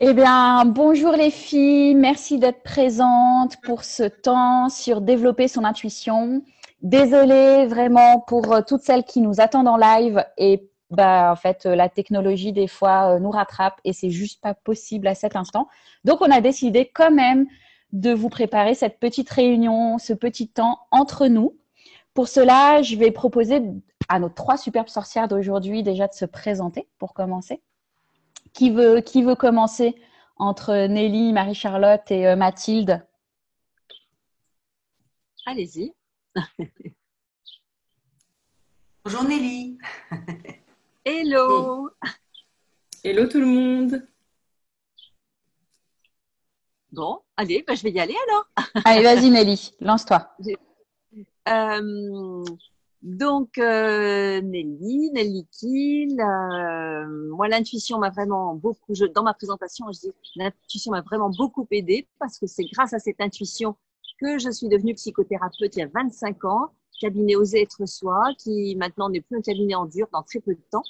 Eh bien, bonjour les filles, merci d'être présentes pour ce temps sur développer son intuition. Désolée vraiment pour toutes celles qui nous attendent en live et en fait, la technologie des fois nous rattrape et c'est juste pas possible à cet instant. Donc, on a décidé quand même de vous préparer cette petite réunion, ce petit temps entre nous. Pour cela, je vais proposer à nos trois superbes sorcières d'aujourd'hui déjà de se présenter pour commencer. Qui veut commencer entre Nelly, Marie-Charlotte et Mathilde? Allez-y. Bonjour Nelly. Hello. Hello tout le monde. Bon, allez, je vais y aller alors. Allez, vas-y Nelly, lance-toi. Nelly Kiel, moi l'intuition m'a vraiment beaucoup, dans ma présentation, je dis l'intuition m'a vraiment beaucoup aidée parce que c'est grâce à cette intuition que je suis devenue psychothérapeute il y a 25 ans, cabinet Oser être soi, qui maintenant n'est plus un cabinet en dur dans très peu de temps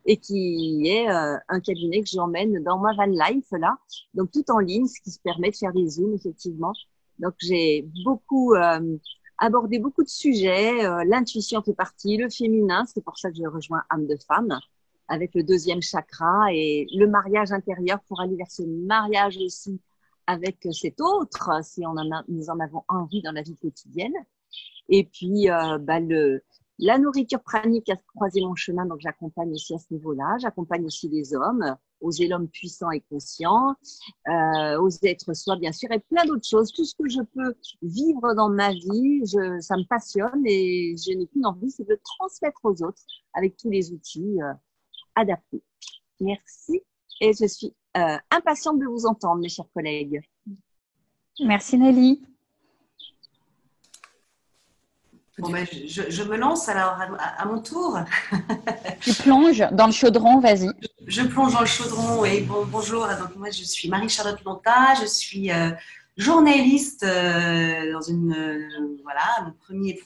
et qui est un cabinet que j'emmène dans ma van life là, donc tout en ligne, ce qui se permet de faire des zooms effectivement. Donc j'ai beaucoup abordé beaucoup de sujets, l'intuition fait partie, le féminin, c'est pour ça que j'ai rejoint âme de femme avec le deuxième chakra et le mariage intérieur pour aller vers ce mariage aussi avec cet autre, si nous en avons envie dans la vie quotidienne. Et puis, la nourriture pranique a croisé mon chemin, donc j'accompagne aussi à ce niveau-là. J'accompagne aussi les hommes, oser l'homme puissant et conscient, oser être soi, bien sûr, et plein d'autres choses. Tout ce que je peux vivre dans ma vie, ça me passionne et je n'ai qu'une envie, c'est de transmettre aux autres avec tous les outils adaptés. Merci et je suis impatiente de vous entendre, mes chers collègues. Merci Nelly. Bon, je me lance alors à mon tour. Tu plonges dans le chaudron, vas-y. Je plonge dans le chaudron et bonjour. Donc moi je suis Marie-Charlotte Lonta, je suis journaliste dans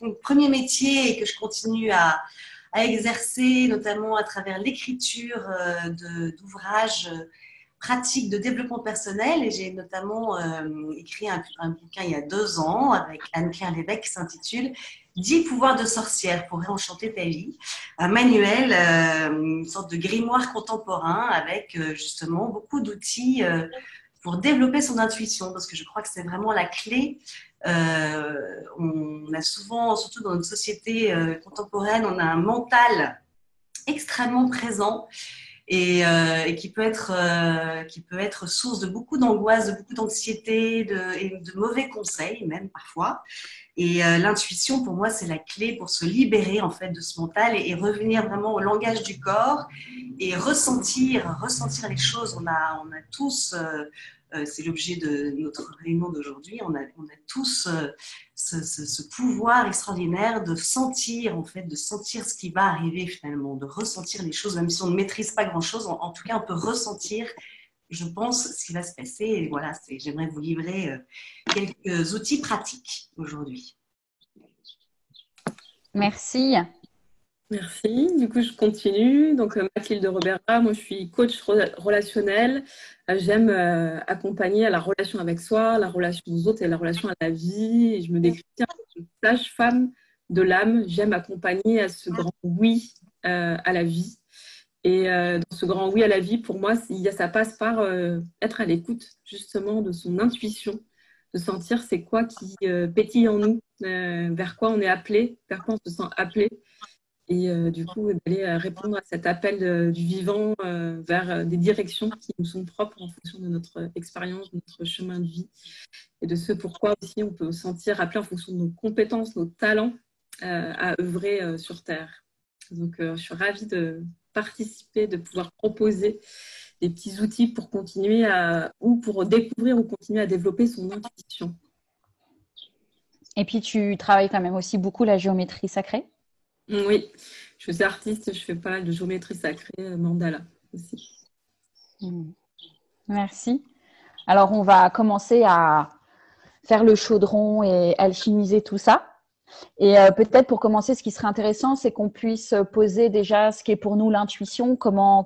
mon premier métier et que je continue à exercer notamment à travers l'écriture d'ouvrages pratiques de développement personnel et j'ai notamment écrit un bouquin il y a 2 ans avec Anne-Claire Lévesque qui s'intitule 10 pouvoirs de sorcière pour réenchanter ta vie. Un manuel, une sorte de grimoire contemporain avec justement beaucoup d'outils pour développer son intuition parce que je crois que c'est vraiment la clé. On a souvent, surtout dans notre société contemporaine, on a un mental extrêmement présent et qui peut être source de beaucoup d'angoisse, de beaucoup d'anxiété et de mauvais conseils même parfois. Et l'intuition, pour moi, c'est la clé pour se libérer en fait de ce mental et revenir vraiment au langage du corps et ressentir les choses. On a tous, c'est l'objet de notre réunion d'aujourd'hui, on a tous ce pouvoir extraordinaire de sentir, en fait, de sentir ce qui va arriver finalement, de ressentir les choses, même si on ne maîtrise pas grand-chose. En tout cas, on peut ressentir, je pense, ce qui va se passer. Et voilà, j'aimerais vous livrer quelques outils pratiques aujourd'hui. Merci. Merci. Du coup, je continue. Donc, Mathilde Robera, moi, je suis coach relationnel. J'aime accompagner à la relation avec soi, la relation aux autres et la relation à la vie. Et je me décris comme une sage-femme de l'âme. J'aime accompagner à ce grand oui à la vie. Et dans ce grand oui à la vie, pour moi, ça passe par être à l'écoute justement de son intuition, de sentir c'est quoi qui pétille en nous, vers quoi on est appelé, vers quoi on se sent appelé. Et du coup, d'aller répondre à cet appel du vivant vers des directions qui nous sont propres en fonction de notre expérience, de notre chemin de vie et de ce pourquoi aussi on peut se sentir appelé en fonction de nos compétences, nos talents à œuvrer sur Terre. Donc, je suis ravie de participer, de pouvoir proposer des petits outils pour continuer ou pour découvrir ou continuer à développer son intuition. Et puis, tu travailles quand même aussi beaucoup la géométrie sacrée? Oui, je suis artiste, je fais pas mal de géométrie sacrée, mandala aussi. Merci. Alors, on va commencer à faire le chaudron et alchimiser tout ça. Et peut-être pour commencer, ce qui serait intéressant, c'est qu'on puisse poser déjà ce qui est pour nous l'intuition,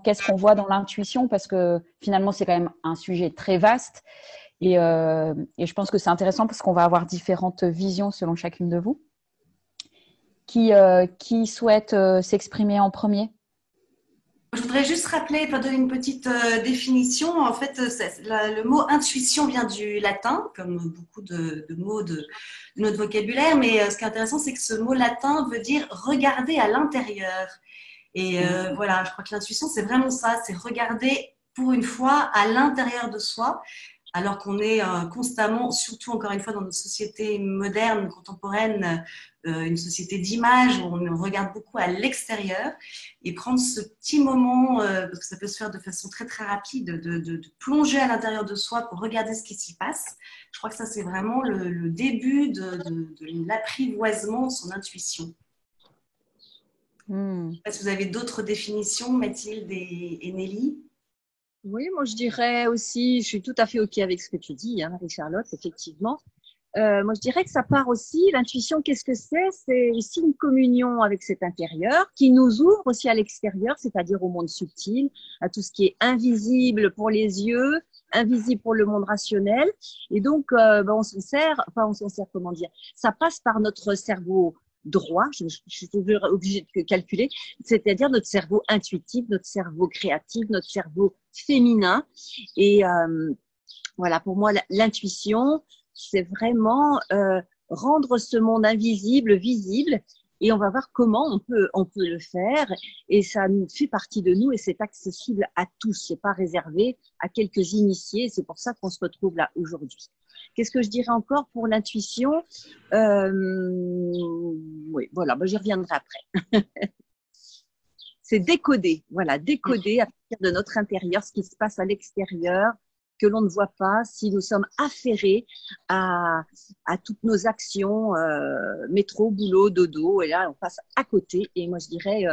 qu'est-ce qu'on voit dans l'intuition, parce que finalement, c'est quand même un sujet très vaste. Et je pense que c'est intéressant parce qu'on va avoir différentes visions selon chacune de vous. Qui souhaite s'exprimer en premier? Je voudrais juste rappeler, pour donner une petite définition. En fait, le mot intuition vient du latin, comme beaucoup de mots de notre vocabulaire. Mais ce qui est intéressant, c'est que ce mot latin veut dire regarder à l'intérieur. Et voilà, je crois que l'intuition, c'est vraiment ça, c'est regarder pour une fois à l'intérieur de soi, alors qu'on est constamment, surtout encore une fois dans notre société moderne, contemporaine, une société d'image où on regarde beaucoup à l'extérieur, et prendre ce petit moment, parce que ça peut se faire de façon très très rapide, de plonger à l'intérieur de soi pour regarder ce qui s'y passe. Je crois que ça, c'est vraiment le début de l'apprivoisement de son intuition. Je ne sais pas si vous avez d'autres définitions, Mathilde et Nelly. Oui, moi je dirais aussi, je suis tout à fait OK avec ce que tu dis, hein, Marie-Charlotte, effectivement. Moi je dirais que ça part aussi, l'intuition, qu'est-ce que c'est? C'est aussi une communion avec cet intérieur qui nous ouvre aussi à l'extérieur, c'est-à-dire au monde subtil, à tout ce qui est invisible pour les yeux, invisible pour le monde rationnel. Et donc, on s'en sert, comment dire? Ça passe par notre cerveau droit, je suis toujours obligée de calculer, c'est-à-dire notre cerveau intuitif, notre cerveau créatif, notre cerveau féminin. Et voilà, pour moi, l'intuition, c'est vraiment rendre ce monde invisible visible, et on va voir comment on peut le faire, et ça fait partie de nous et c'est accessible à tous, c'est pas réservé à quelques initiés, c'est pour ça qu'on se retrouve là aujourd'hui. Qu'est-ce que je dirais encore pour l'intuition? Oui, voilà, j'y reviendrai après. C'est décoder, voilà, décoder à partir de notre intérieur ce qui se passe à l'extérieur, que l'on ne voit pas, si nous sommes affairés à toutes nos actions, métro, boulot, dodo, et là, on passe à côté. Et moi, je dirais,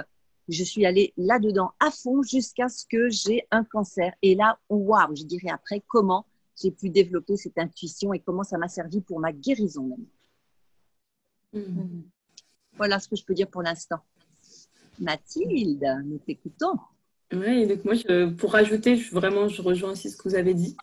je suis allée là-dedans à fond jusqu'à ce que j'ai un cancer. Et là, waouh, je dirais après comment j'ai pu développer cette intuition et comment ça m'a servi pour ma guérison même. Voilà ce que je peux dire pour l'instant. Mathilde, nous t'écoutons. Oui, donc moi, pour rajouter, je rejoins aussi ce que vous avez dit.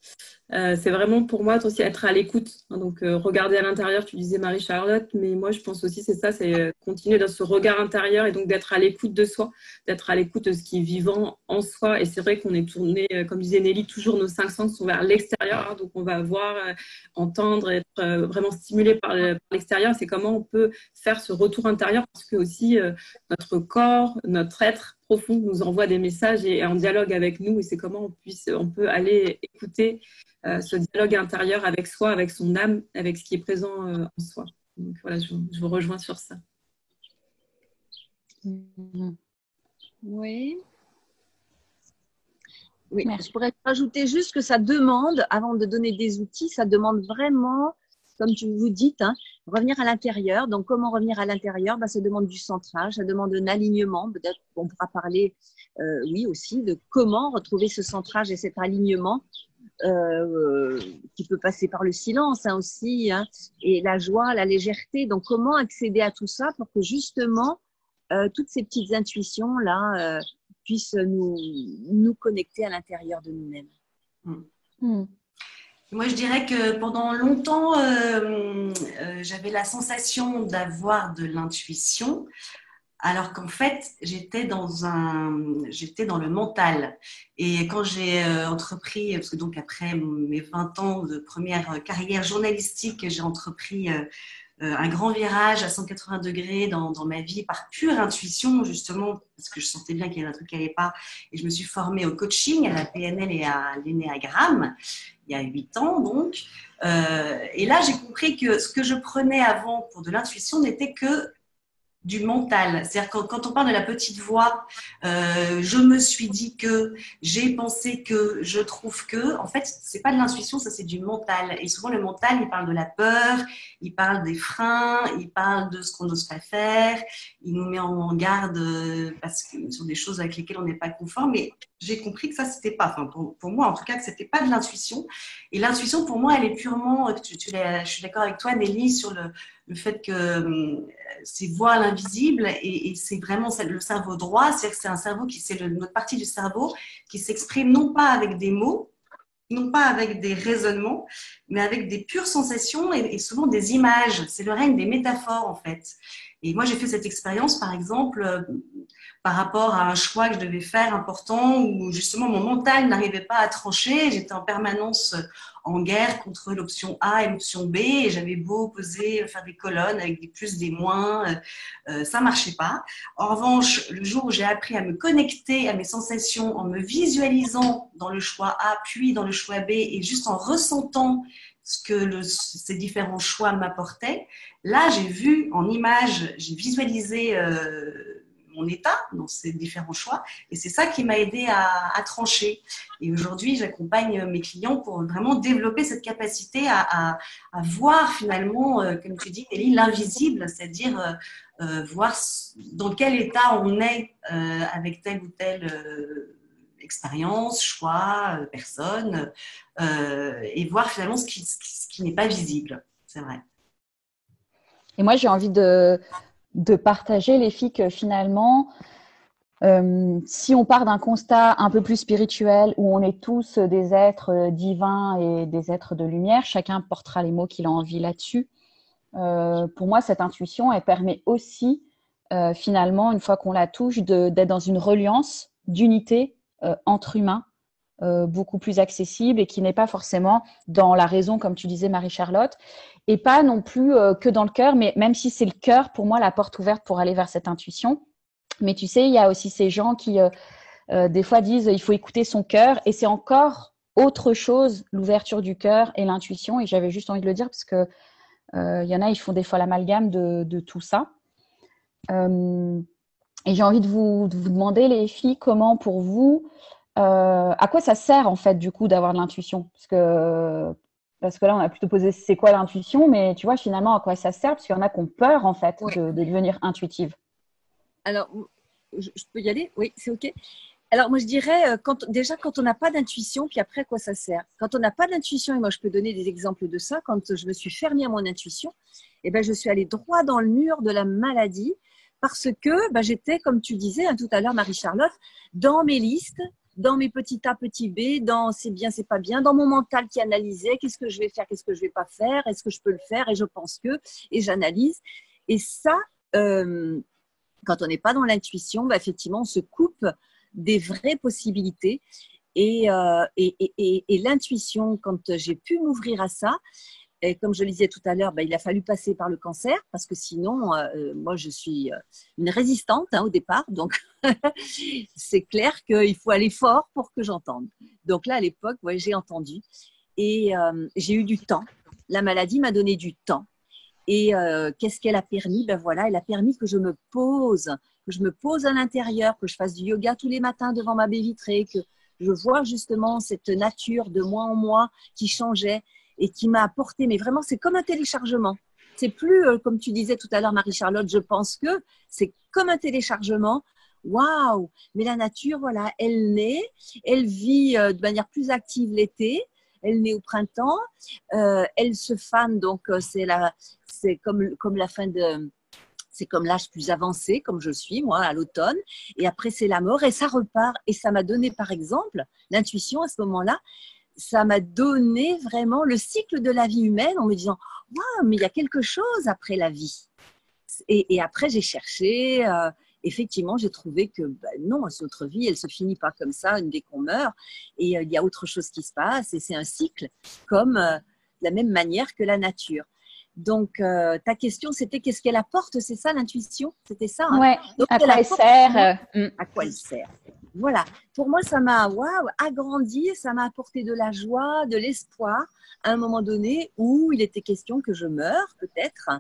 C'est vraiment pour moi aussi être à l'écoute. Hein, donc, regarder à l'intérieur, tu disais Marie-Charlotte, mais moi, je pense aussi c'est ça, c'est continuer dans ce regard intérieur et donc d'être à l'écoute de soi, d'être à l'écoute de ce qui est vivant en soi. Et c'est vrai qu'on est tourné, comme disait Nelly, toujours nos 5 sens sont vers l'extérieur. Hein, donc, on va voir, entendre, être vraiment stimulé par l'extérieur. C'est comment on peut faire ce retour intérieur parce que aussi notre corps, notre être profond nous envoie des messages et en dialogue avec nous. Et c'est comment on peut aller écouter ce dialogue intérieur avec soi, avec son âme, avec ce qui est présent en soi. Donc voilà, je vous rejoins sur ça. Oui. Oui, je pourrais rajouter juste que ça demande, avant de donner des outils, ça demande vraiment, comme vous dites, hein, revenir à l'intérieur. Donc, comment revenir à l'intérieur? Ça demande du centrage, ça demande un alignement. Peut-être qu'on pourra parler, oui, aussi de comment retrouver ce centrage et cet alignement qui peut passer par le silence aussi, hein, et la joie, la légèreté. Donc, comment accéder à tout ça pour que justement, toutes ces petites intuitions-là puissent nous connecter à l'intérieur de nous-mêmes. Moi, je dirais que pendant longtemps, j'avais la sensation d'avoir de l'intuition, alors qu'en fait, j'étais dans le mental. Et quand j'ai entrepris, parce que donc après mes 20 ans de première carrière journalistique, j'ai entrepris un grand virage à 180 degrés dans ma vie par pure intuition, justement, parce que je sentais bien qu'il y avait un truc qui n'allait pas. Et je me suis formée au coaching, à la PNL et à l'énéagramme, il y a 8 ans donc. Et là, j'ai compris que ce que je prenais avant pour de l'intuition n'était que du mental. C'est-à-dire quand on parle de la petite voix, je me suis dit que, j'ai pensé que, je trouve que, en fait, c'est pas de l'intuition, ça c'est du mental. Et souvent le mental, il parle de la peur, il parle des freins, il parle de ce qu'on n'ose pas faire, il nous met en garde parce que, sur des choses avec lesquelles on n'est pas conforme. Mais j'ai compris que ça, c'était pas, enfin pour moi en tout cas, que c'était pas de l'intuition. Et l'intuition, pour moi, elle est purement, je suis d'accord avec toi, Nelly, sur le fait que c'est voir l'invisible et c'est vraiment le cerveau droit, c'est-à-dire que c'est un cerveau c'est notre partie du cerveau qui s'exprime non pas avec des mots, non pas avec des raisonnements, mais avec des pures sensations et souvent des images. C'est le règne des métaphores, en fait. Et moi, j'ai fait cette expérience, par exemple, par rapport à un choix que je devais faire important, où justement mon mental n'arrivait pas à trancher. J'étais en permanence en guerre contre l'option A et l'option B, et j'avais beau poser, faire des colonnes avec des plus, des moins, ça marchait pas. En revanche, le jour où j'ai appris à me connecter à mes sensations en me visualisant dans le choix A, puis dans le choix B, et juste en ressentant ce que ces différents choix m'apportaient, là, j'ai vu en image, j'ai visualisé mon état dans ces différents choix, et c'est ça qui m'a aidé à trancher. Et aujourd'hui, j'accompagne mes clients pour vraiment développer cette capacité à voir finalement, comme tu dis, Nelly, l'invisible, c'est-à-dire voir dans quel état on est avec telle ou telle expérience, choix, personne, et voir finalement ce qui n'est pas visible. C'est vrai. Et moi, j'ai envie de partager, les filles, que finalement, si on part d'un constat un peu plus spirituel, où on est tous des êtres divins et des êtres de lumière, chacun portera les mots qu'il a envie là-dessus. Pour moi, cette intuition, elle permet aussi, finalement, une fois qu'on la touche, d'être dans une reliance d'unité entre humains, beaucoup plus accessible et qui n'est pas forcément dans la raison, comme tu disais, Marie-Charlotte, et pas non plus que dans le cœur, mais même si c'est le cœur, pour moi, la porte ouverte pour aller vers cette intuition. Mais tu sais, il y a aussi ces gens qui, des fois, disent il faut écouter son cœur, et c'est encore autre chose, l'ouverture du cœur et l'intuition, et j'avais juste envie de le dire parce que il y en a, ils font des fois l'amalgame de tout ça. Et j'ai envie de vous demander, les filles, comment pour vous, à quoi ça sert en fait du coup d'avoir de l'intuition, parce que là on a plutôt posé c'est quoi l'intuition, mais tu vois finalement à quoi ça sert, parce qu'il y en a qui ont peur en fait de devenir intuitive. Alors, je peux y aller? Oui, c'est OK. Alors, moi, je dirais, quand on n'a pas d'intuition, puis après, à quoi ça sert? Quand on n'a pas d'intuition, et moi, je peux donner des exemples de ça, quand je me suis fermée à mon intuition, eh ben, je suis allée droit dans le mur de la maladie parce que j'étais, comme tu disais tout à l'heure, Marie-Charlotte, dans mes listes, dans mes petits A, petits B, dans c'est bien, c'est pas bien, dans mon mental qui analysait qu'est-ce que je vais faire, qu'est-ce que je vais pas faire, est-ce que je peux le faire, et je pense que, et j'analyse. Et ça, quand on n'est pas dans l'intuition, effectivement, on se coupe des vraies possibilités. Et l'intuition, quand j'ai pu m'ouvrir à ça, et comme je le disais tout à l'heure, il a fallu passer par le cancer parce que sinon, moi, je suis une résistante au départ. Donc, c'est clair qu'il faut aller fort pour que j'entende. Donc là, à l'époque, j'ai entendu et j'ai eu du temps. La maladie m'a donné du temps. Et qu'est-ce qu'elle a permis? Voilà, elle a permis que je me pose à l'intérieur, que je fasse du yoga tous les matins devant ma baie vitrée, que je vois justement cette nature de mois en mois qui changeait et qui m'a apporté, mais vraiment, c'est comme un téléchargement. C'est plus, comme tu disais tout à l'heure, Marie-Charlotte, je pense que c'est comme un téléchargement. Waouh! Mais la nature, voilà, elle naît, elle vit de manière plus active l'été, elle naît au printemps, elle se fane, donc c'est comme la fin de… C'est comme l'âge plus avancé, comme je suis, moi, à l'automne. Et après, c'est la mort et ça repart. Et ça m'a donné, par exemple, l'intuition à ce moment-là, ça m'a donné vraiment le cycle de la vie humaine en me disant « Waouh, mais il y a quelque chose après la vie ». Et après, j'ai cherché. Effectivement, j'ai trouvé que non, notre vie, elle ne se finit pas comme ça dès qu'on meurt. Et il y a autre chose qui se passe. Et c'est un cycle comme de la même manière que la nature. Donc, ta question, c'était qu'est-ce qu'elle apporte? C'est ça l'intuition? C'était ça, hein? Ouais, donc, à quoi elle sert? À quoi elle sert? Voilà. Pour moi, ça m'a agrandi, ça m'a apporté de la joie, de l'espoir à un moment donné où il était question que je meure, peut-être.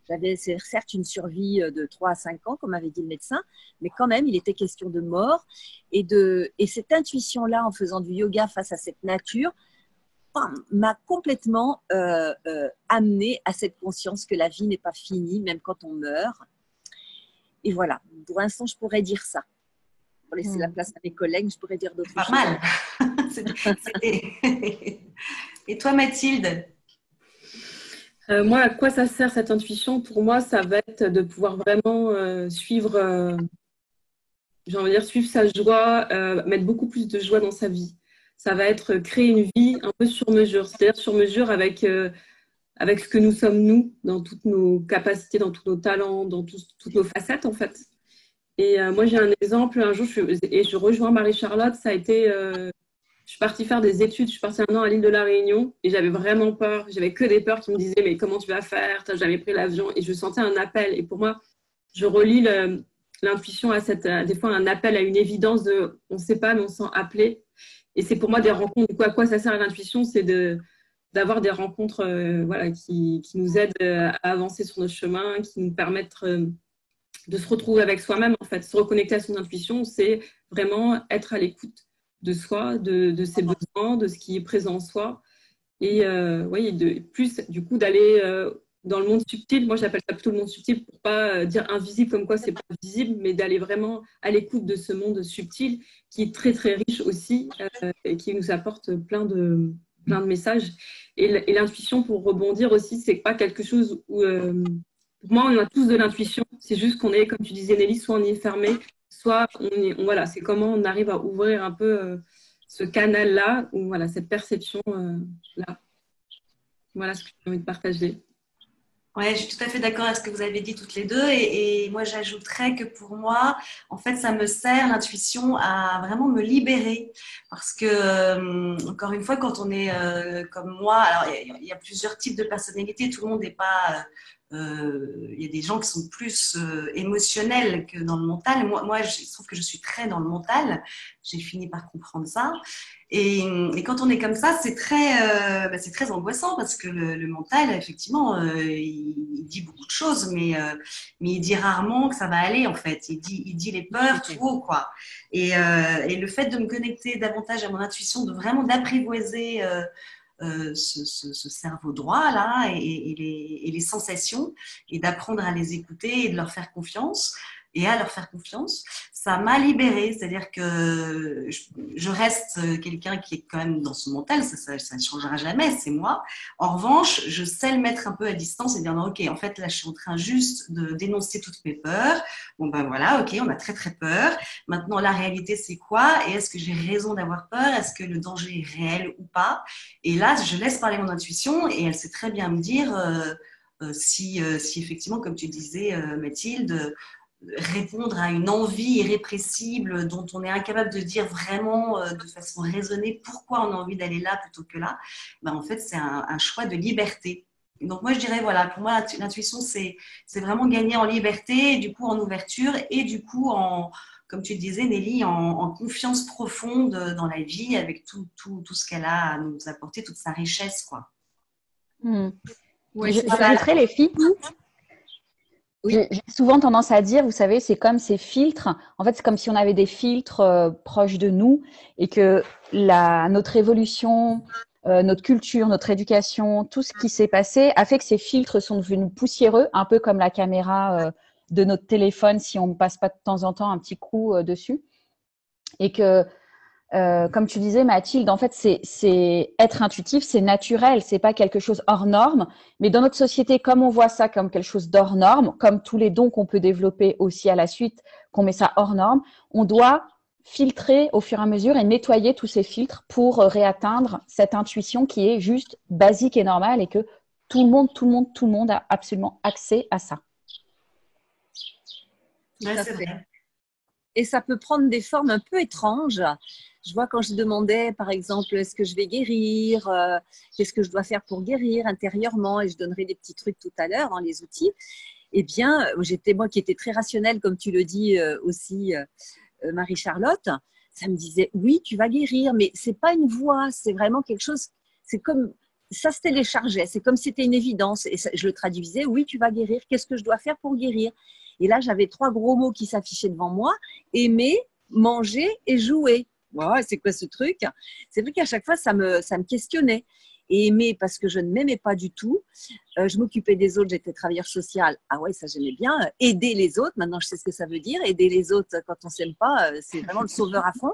J'avais certes une survie de 3 à 5 ans, comme avait dit le médecin, mais quand même, il était question de mort. Et cette intuition-là, en faisant du yoga face à cette nature, m'a complètement amenée à cette conscience que la vie n'est pas finie, même quand on meurt. Et voilà, pour l'instant, je pourrais dire ça. pour laisser la place à mes collègues, je pourrais dire d'autres Pas choses. mal. Et toi, Mathilde? Moi, à quoi ça sert cette intuition? Pour moi, ça va être de pouvoir vraiment suivre, j'ai envie de dire, suivre sa joie, mettre beaucoup plus de joie dans sa vie. Ça va être créer une vie un peu sur mesure, c'est-à-dire sur mesure avec ce que nous sommes, nous, dans toutes nos capacités, dans tous nos talents, dans toutes nos facettes, en fait. Et moi, j'ai un exemple. Un jour, je rejoins Marie-Charlotte. Ça a été, je suis partie faire des études. Je suis partie 1 an à l'île de la Réunion et j'avais vraiment peur. J'avais que des peurs qui me disaient, mais comment tu vas faire? Tu n'as jamais pris l'avion. Et je sentais un appel. Et pour moi, je relie l'intuition à des fois, un appel à une évidence de, on ne sait pas, mais on se sent appelé. Et c'est pour moi des rencontres. Du coup, à quoi ça sert l'intuition? C'est d'avoir des rencontres voilà, qui nous aident à avancer sur notre chemin, qui nous permettent de se retrouver avec soi-même, en fait. Se reconnecter à son intuition, c'est vraiment être à l'écoute de soi, de ses besoins, de ce qui est présent en soi. Et oui, plus, du coup, d'aller dans le monde subtil. Moi, j'appelle ça plutôt le monde subtil pour pas dire invisible comme quoi c'est pas visible, mais d'aller vraiment à l'écoute de ce monde subtil qui est très, très riche aussi et qui nous apporte plein de messages. Et l'intuition, pour rebondir aussi, c'est pas quelque chose où pour moi, on a tous de l'intuition. C'est juste qu'on est, comme tu disais, Nelly, soit on y est fermé, soit voilà, c'est comment on arrive à ouvrir un peu ce canal-là, ou voilà, cette perception-là. Voilà ce que j'ai envie de partager. Ouais, je suis tout à fait d'accord avec ce que vous avez dit toutes les deux. Et moi, j'ajouterais que pour moi, en fait, ça me sert, l'intuition, à vraiment me libérer. Parce que, encore une fois, quand on est comme moi, alors il y a plusieurs types de personnalités, tout le monde n'est pas. Il y a des gens qui sont plus émotionnels que dans le mental. Moi, je trouve que je suis très dans le mental. J'ai fini par comprendre ça. Et quand on est comme ça, c'est très angoissant parce que le mental, effectivement, il dit beaucoup de choses, mais il dit rarement que ça va aller, en fait. Il dit les peurs tout haut, quoi. Et le fait de me connecter davantage à mon intuition, de vraiment d'apprivoiser ce cerveau droit là et les sensations et d'apprendre à les écouter et de leur faire confiance et à leur faire confiance, ça m'a libérée. C'est-à-dire que je reste quelqu'un qui est quand même dans son mental, ça ne changera jamais, c'est moi. En revanche, je sais le mettre un peu à distance et dire non, ok, en fait là je suis en train juste de dénoncer toutes mes peurs. Bon ben voilà, ok, on a très très peur. Maintenant la réalité c'est quoi? Et est-ce que j'ai raison d'avoir peur? Est-ce que le danger est réel ou pas? Et là je laisse parler mon intuition et elle sait très bien me dire si effectivement, comme tu disais Mathilde, répondre à une envie irrépressible dont on est incapable de dire vraiment de façon raisonnée pourquoi on a envie d'aller là plutôt que là, ben en fait, c'est un choix de liberté. Donc moi, je dirais, voilà, pour moi, l'intuition, c'est vraiment gagner en liberté, et du coup en ouverture et du coup comme tu le disais, Nelly, en confiance profonde dans la vie avec tout ce qu'elle a à nous apporter, toute sa richesse, quoi. Ouais, j'ajouterais les filles. Oui. J'ai souvent tendance à dire, vous savez, c'est comme ces filtres. En fait, c'est comme si on avait des filtres proches de nous et que notre évolution, notre culture, notre éducation, tout ce qui s'est passé a fait que ces filtres sont devenus poussiéreux, un peu comme la caméra de notre téléphone si on ne passe pas de temps en temps un petit coup dessus. Et que comme tu disais, Mathilde, en fait, c'est être intuitif, c'est naturel, c'est pas quelque chose hors norme. Mais dans notre société, comme on voit ça comme quelque chose d'hors norme, comme tous les dons qu'on peut développer aussi à la suite, qu'on met ça hors norme, on doit filtrer au fur et à mesure et nettoyer tous ces filtres pour réatteindre cette intuition qui est juste basique et normale et que tout le monde a absolument accès à ça. Ouais, c'est vrai. Et ça peut prendre des formes un peu étranges. Je vois quand je demandais, par exemple, est-ce que je vais guérir? Qu'est-ce que je dois faire pour guérir intérieurement? Et je donnerai des petits trucs tout à l'heure dans les outils. Eh bien, j'étais moi qui étais très rationnelle, comme tu le dis aussi, Marie-Charlotte. Ça me disait, oui, tu vas guérir, mais c'est pas une voix, c'est vraiment quelque chose. C'est comme ça se téléchargeait. C'est comme si c'était une évidence. Et ça, je le traduisais, oui, tu vas guérir. Qu'est-ce que je dois faire pour guérir? Et là, j'avais 3 gros mots qui s'affichaient devant moi. Aimer, manger et jouer. Ouais, c'est quoi ce truc? C'est vrai qu'à chaque fois, ça me questionnait. et aimer parce que je ne m'aimais pas du tout. Je m'occupais des autres, j'étais travailleuse sociale. Ah ouais, ça j'aimais bien. Aider les autres, maintenant je sais ce que ça veut dire. Aider les autres quand on ne s'aime pas, c'est vraiment le sauveur à fond.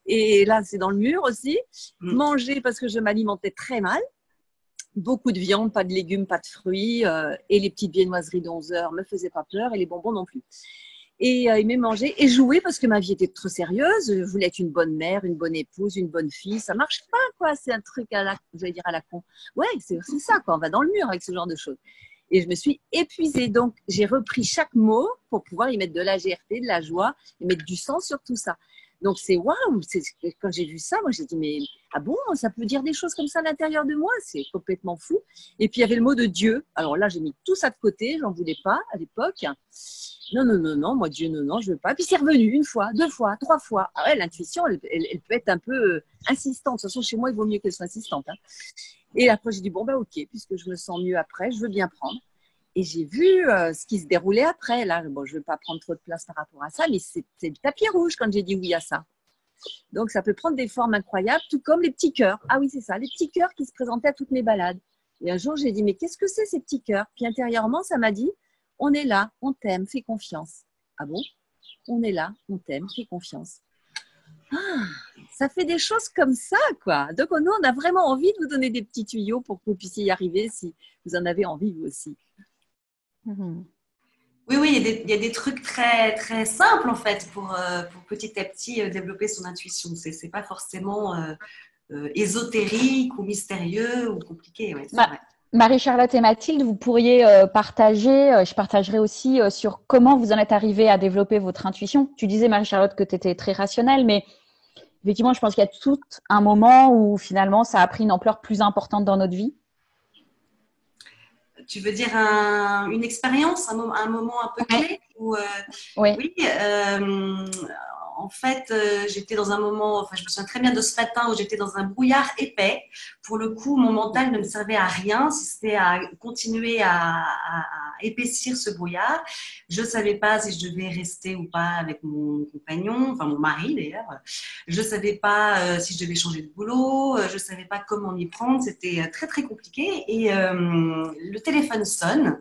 Et là, c'est dans le mur aussi. Manger parce que je m'alimentais très mal. Beaucoup de viande, pas de légumes, pas de fruits. Et les petites viennoiseries de 11 heures ne me faisaient pas peur et les bonbons non plus. Et aimer manger et jouer parce que ma vie était trop sérieuse. Je voulais être une bonne mère, une bonne épouse, une bonne fille. Ça marche pas, quoi. C'est un truc à la, j'allais dire à la con. Ouais, c'est ça, quoi. On va dans le mur avec ce genre de choses. Et je me suis épuisée. Donc, j'ai repris chaque mot pour pouvoir y mettre de la légèreté, de la joie et mettre du sens sur tout ça. Donc, c'est waouh. Quand j'ai vu ça, moi, j'ai dit, mais ah bon, ça peut dire des choses comme ça à l'intérieur de moi? C'est complètement fou. Et puis, il y avait le mot de Dieu. Alors là, j'ai mis tout ça de côté. J'en voulais pas à l'époque. Non, moi, Dieu, non, je veux pas. Puis c'est revenu une fois, 2 fois, 3 fois. Ah ouais, l'intuition, elle peut être un peu insistante. De toute façon, chez moi, il vaut mieux qu'elle soit insistante. Hein. Et après, j'ai dit, bon, ok, puisque je me sens mieux après, je veux bien prendre. Et j'ai vu ce qui se déroulait après. Là, bon, je ne veux pas prendre trop de place par rapport à ça, mais c'est le tapis rouge quand j'ai dit oui à ça. Donc, ça peut prendre des formes incroyables, tout comme les petits cœurs. Ah oui, c'est ça, les petits cœurs qui se présentaient à toutes mes balades. Et un jour, j'ai dit, mais qu'est-ce que c'est ces petits cœurs? Puis intérieurement, ça m'a dit, on est là, on t'aime, fais confiance. Ah bon? On est là, on t'aime, fais confiance. Ah, ça fait des choses comme ça, quoi. Donc, nous, on a vraiment envie de vous donner des petits tuyaux pour que vous puissiez y arriver si vous en avez envie, vous aussi. Oui, il y a des trucs très, très simples, en fait, pour petit à petit développer son intuition. C'est pas forcément ésotérique ou mystérieux ou compliqué. Ouais, c'est vrai. Marie-Charlotte et Mathilde, vous pourriez partager, je partagerai aussi sur comment vous en êtes arrivée à développer votre intuition. Tu disais, Marie-Charlotte, que tu étais très rationnelle, mais effectivement, je pense qu'il y a tout un moment où finalement, ça a pris une ampleur plus importante dans notre vie. Tu veux dire une expérience, un moment un peu clé où, Oui. Oui. En fait, j'étais dans un moment, enfin, je me souviens très bien de ce matin où j'étais dans un brouillard épais. Pour le coup, mon mental ne me servait à rien, si c'était à continuer à épaissir ce brouillard. Je ne savais pas si je devais rester ou pas avec mon compagnon, enfin mon mari d'ailleurs. Je ne savais pas si je devais changer de boulot. Je ne savais pas comment m'y prendre. C'était très, très compliqué. Et le téléphone sonne.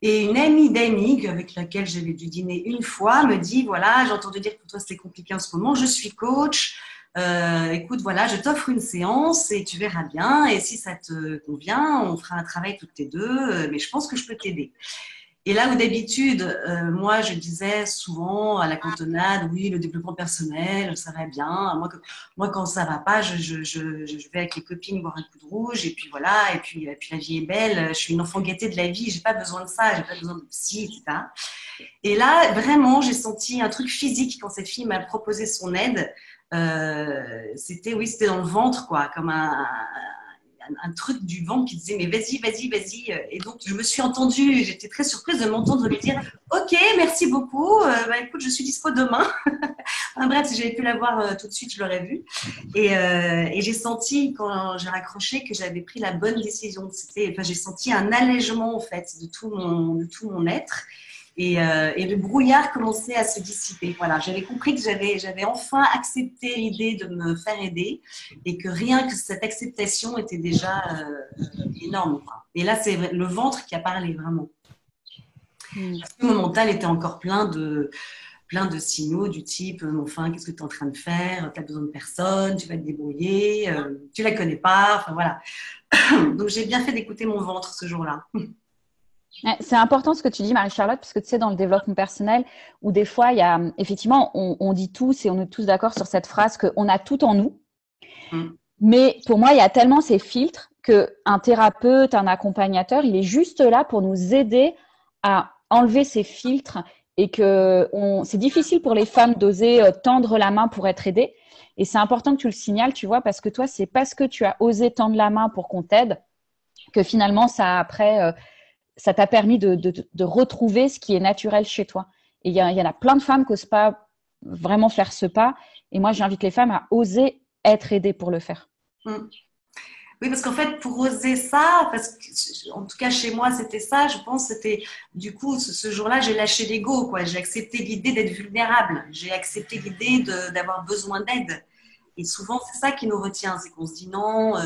Et une amie d'amis avec laquelle j'avais dû dîner une fois me dit, voilà, j'ai entendu dire que pour toi c'était compliqué en ce moment, je suis coach, écoute, voilà, je t'offre une séance et tu verras bien, et si ça te convient, on fera un travail toutes les deux, mais je pense que je peux t'aider. Et là où d'habitude, moi, je disais souvent à la cantonade, oui, le développement personnel, ça va bien. Moi quand ça va pas, je vais avec les copines boire un coup de rouge, et puis voilà, et puis la vie est belle. Je suis une enfant gâtée de la vie, j'ai pas besoin de ça, j'ai pas besoin de psy, etc. Et là, vraiment, j'ai senti un truc physique quand cette fille m'a proposé son aide. C'était dans le ventre, quoi, comme un truc du ventre qui disait mais vas-y. Et donc je me suis entendue, j'étais très surprise de m'entendre lui dire ok, merci beaucoup, écoute, je suis dispo demain. Enfin, bref, si j'avais pu la voir tout de suite, je l'aurais vue. Et j'ai senti quand j'ai raccroché que j'avais pris la bonne décision. J'ai senti un allègement en fait de tout mon être. Et le brouillard commençait à se dissiper. Voilà, j'avais compris que j'avais enfin accepté l'idée de me faire aider et que rien que cette acceptation était déjà énorme. Quoi. Et là, c'est le ventre qui a parlé vraiment. Parce que mon mental était encore plein de signaux du type enfin, qu'est-ce que tu es en train de faire? Tu as besoin de personne, tu vas te débrouiller, tu la connais pas. Enfin voilà. Donc j'ai bien fait d'écouter mon ventre ce jour-là. C'est important ce que tu dis, Marie-Charlotte, parce que tu sais, dans le développement personnel, où des fois, il y a, effectivement, on dit tous et on est tous d'accord sur cette phrase qu'on a tout en nous. Mais pour moi, il y a tellement ces filtres qu'un thérapeute, un accompagnateur, il est juste là pour nous aider à enlever ces filtres et que c'est difficile pour les femmes d'oser tendre la main pour être aidées. Et c'est important que tu le signales, tu vois, parce que toi, c'est parce que tu as osé tendre la main pour qu'on t'aide que finalement, ça après… ça t'a permis de retrouver ce qui est naturel chez toi. Et il y en a plein de femmes qui n'osent pas vraiment faire ce pas. Et moi, j'invite les femmes à oser être aidées pour le faire. Oui, parce qu'en fait, pour oser ça, parce que, en tout cas chez moi, c'était ça, je pense, c'était du coup, ce jour-là, j'ai lâché l'ego, quoi. J'ai accepté l'idée d'être vulnérable. J'ai accepté l'idée d'avoir besoin d'aide. Et souvent, c'est ça qui nous retient, c'est qu'on se dit non,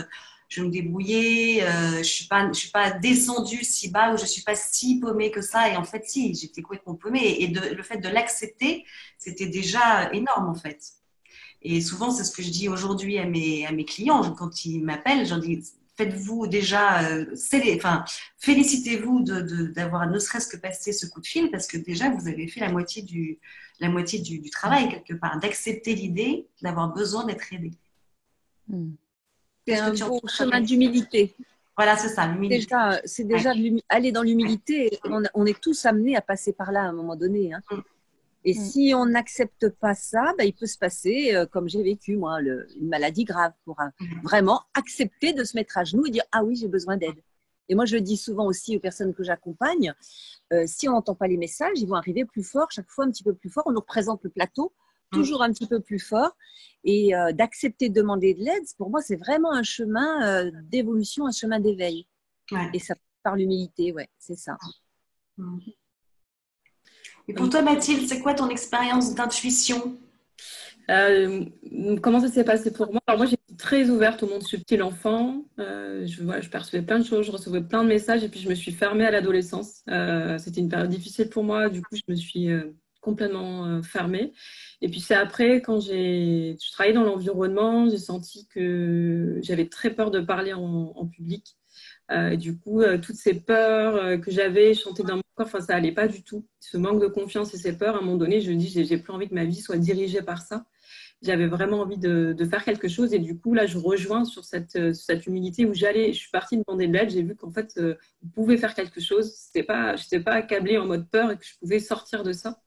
je vais me débrouiller, je suis pas descendue si bas ou je suis pas si paumée que ça. Et en fait, si, j'étais complètement paumée. Et le fait de l'accepter, c'était déjà énorme en fait. Et souvent, c'est ce que je dis aujourd'hui à mes clients quand ils m'appellent. J'en dis, faites-vous déjà, félicitez-vous d'avoir ne serait-ce que passé ce coup de fil parce que déjà, vous avez fait la moitié du travail quelque part, d'accepter l'idée d'avoir besoin d'être aidé. C'est un beau chemin d'humilité. Voilà, c'est ça, l'humilité. C'est déjà aller dans l'humilité. On est tous amenés à passer par là à un moment donné. Hein. Et si on n'accepte pas ça, il peut se passer, comme j'ai vécu, moi, une maladie grave, pour vraiment accepter de se mettre à genoux et dire « Ah oui, j'ai besoin d'aide ». Et moi, je le dis souvent aussi aux personnes que j'accompagne, si on n'entend pas les messages, ils vont arriver plus fort, chaque fois un petit peu plus fort. On nous représente le plateau, toujours un petit peu plus fort. Et d'accepter de demander de l'aide, pour moi, c'est vraiment un chemin d'évolution, un chemin d'éveil. Ouais. Et ça par l'humilité, ouais, c'est ça. Et pour toi, Mathilde, c'est quoi ton expérience d'intuition? Comment ça s'est passé pour moi? Alors moi, j'étais très ouverte au monde subtil enfant. Je percevais plein de choses, je recevais plein de messages et puis je me suis fermée à l'adolescence. C'était une période difficile pour moi. Du coup, je me suis complètement fermée. Et puis c'est après, quand je travaillais dans l'environnement, j'ai senti que j'avais très peur de parler en public. Et du coup, toutes ces peurs que j'avais chantées dans mon corps, ça n'allait pas du tout. Ce manque de confiance et ces peurs, à un moment donné, je me dis, j'ai plus envie que ma vie soit dirigée par ça. J'avais vraiment envie de faire quelque chose. Et du coup, là, je rejoins sur cette humilité où je suis partie demander de l'aide. J'ai vu qu'en fait, vous pouvez faire quelque chose. Je n'étais pas accablée en mode peur et que je pouvais sortir de ça.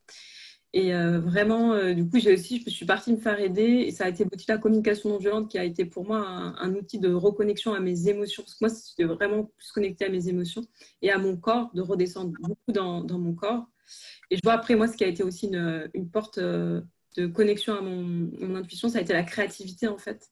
Et vraiment, du coup, je suis partie me faire aider et ça a été l'outil de la communication non violente qui a été pour moi un outil de reconnexion à mes émotions. Parce que moi, c'était vraiment plus connecté à mes émotions et à mon corps, de redescendre beaucoup dans mon corps. Et je vois après, moi, ce qui a été aussi une porte de connexion à mon intuition, ça a été la créativité, en fait.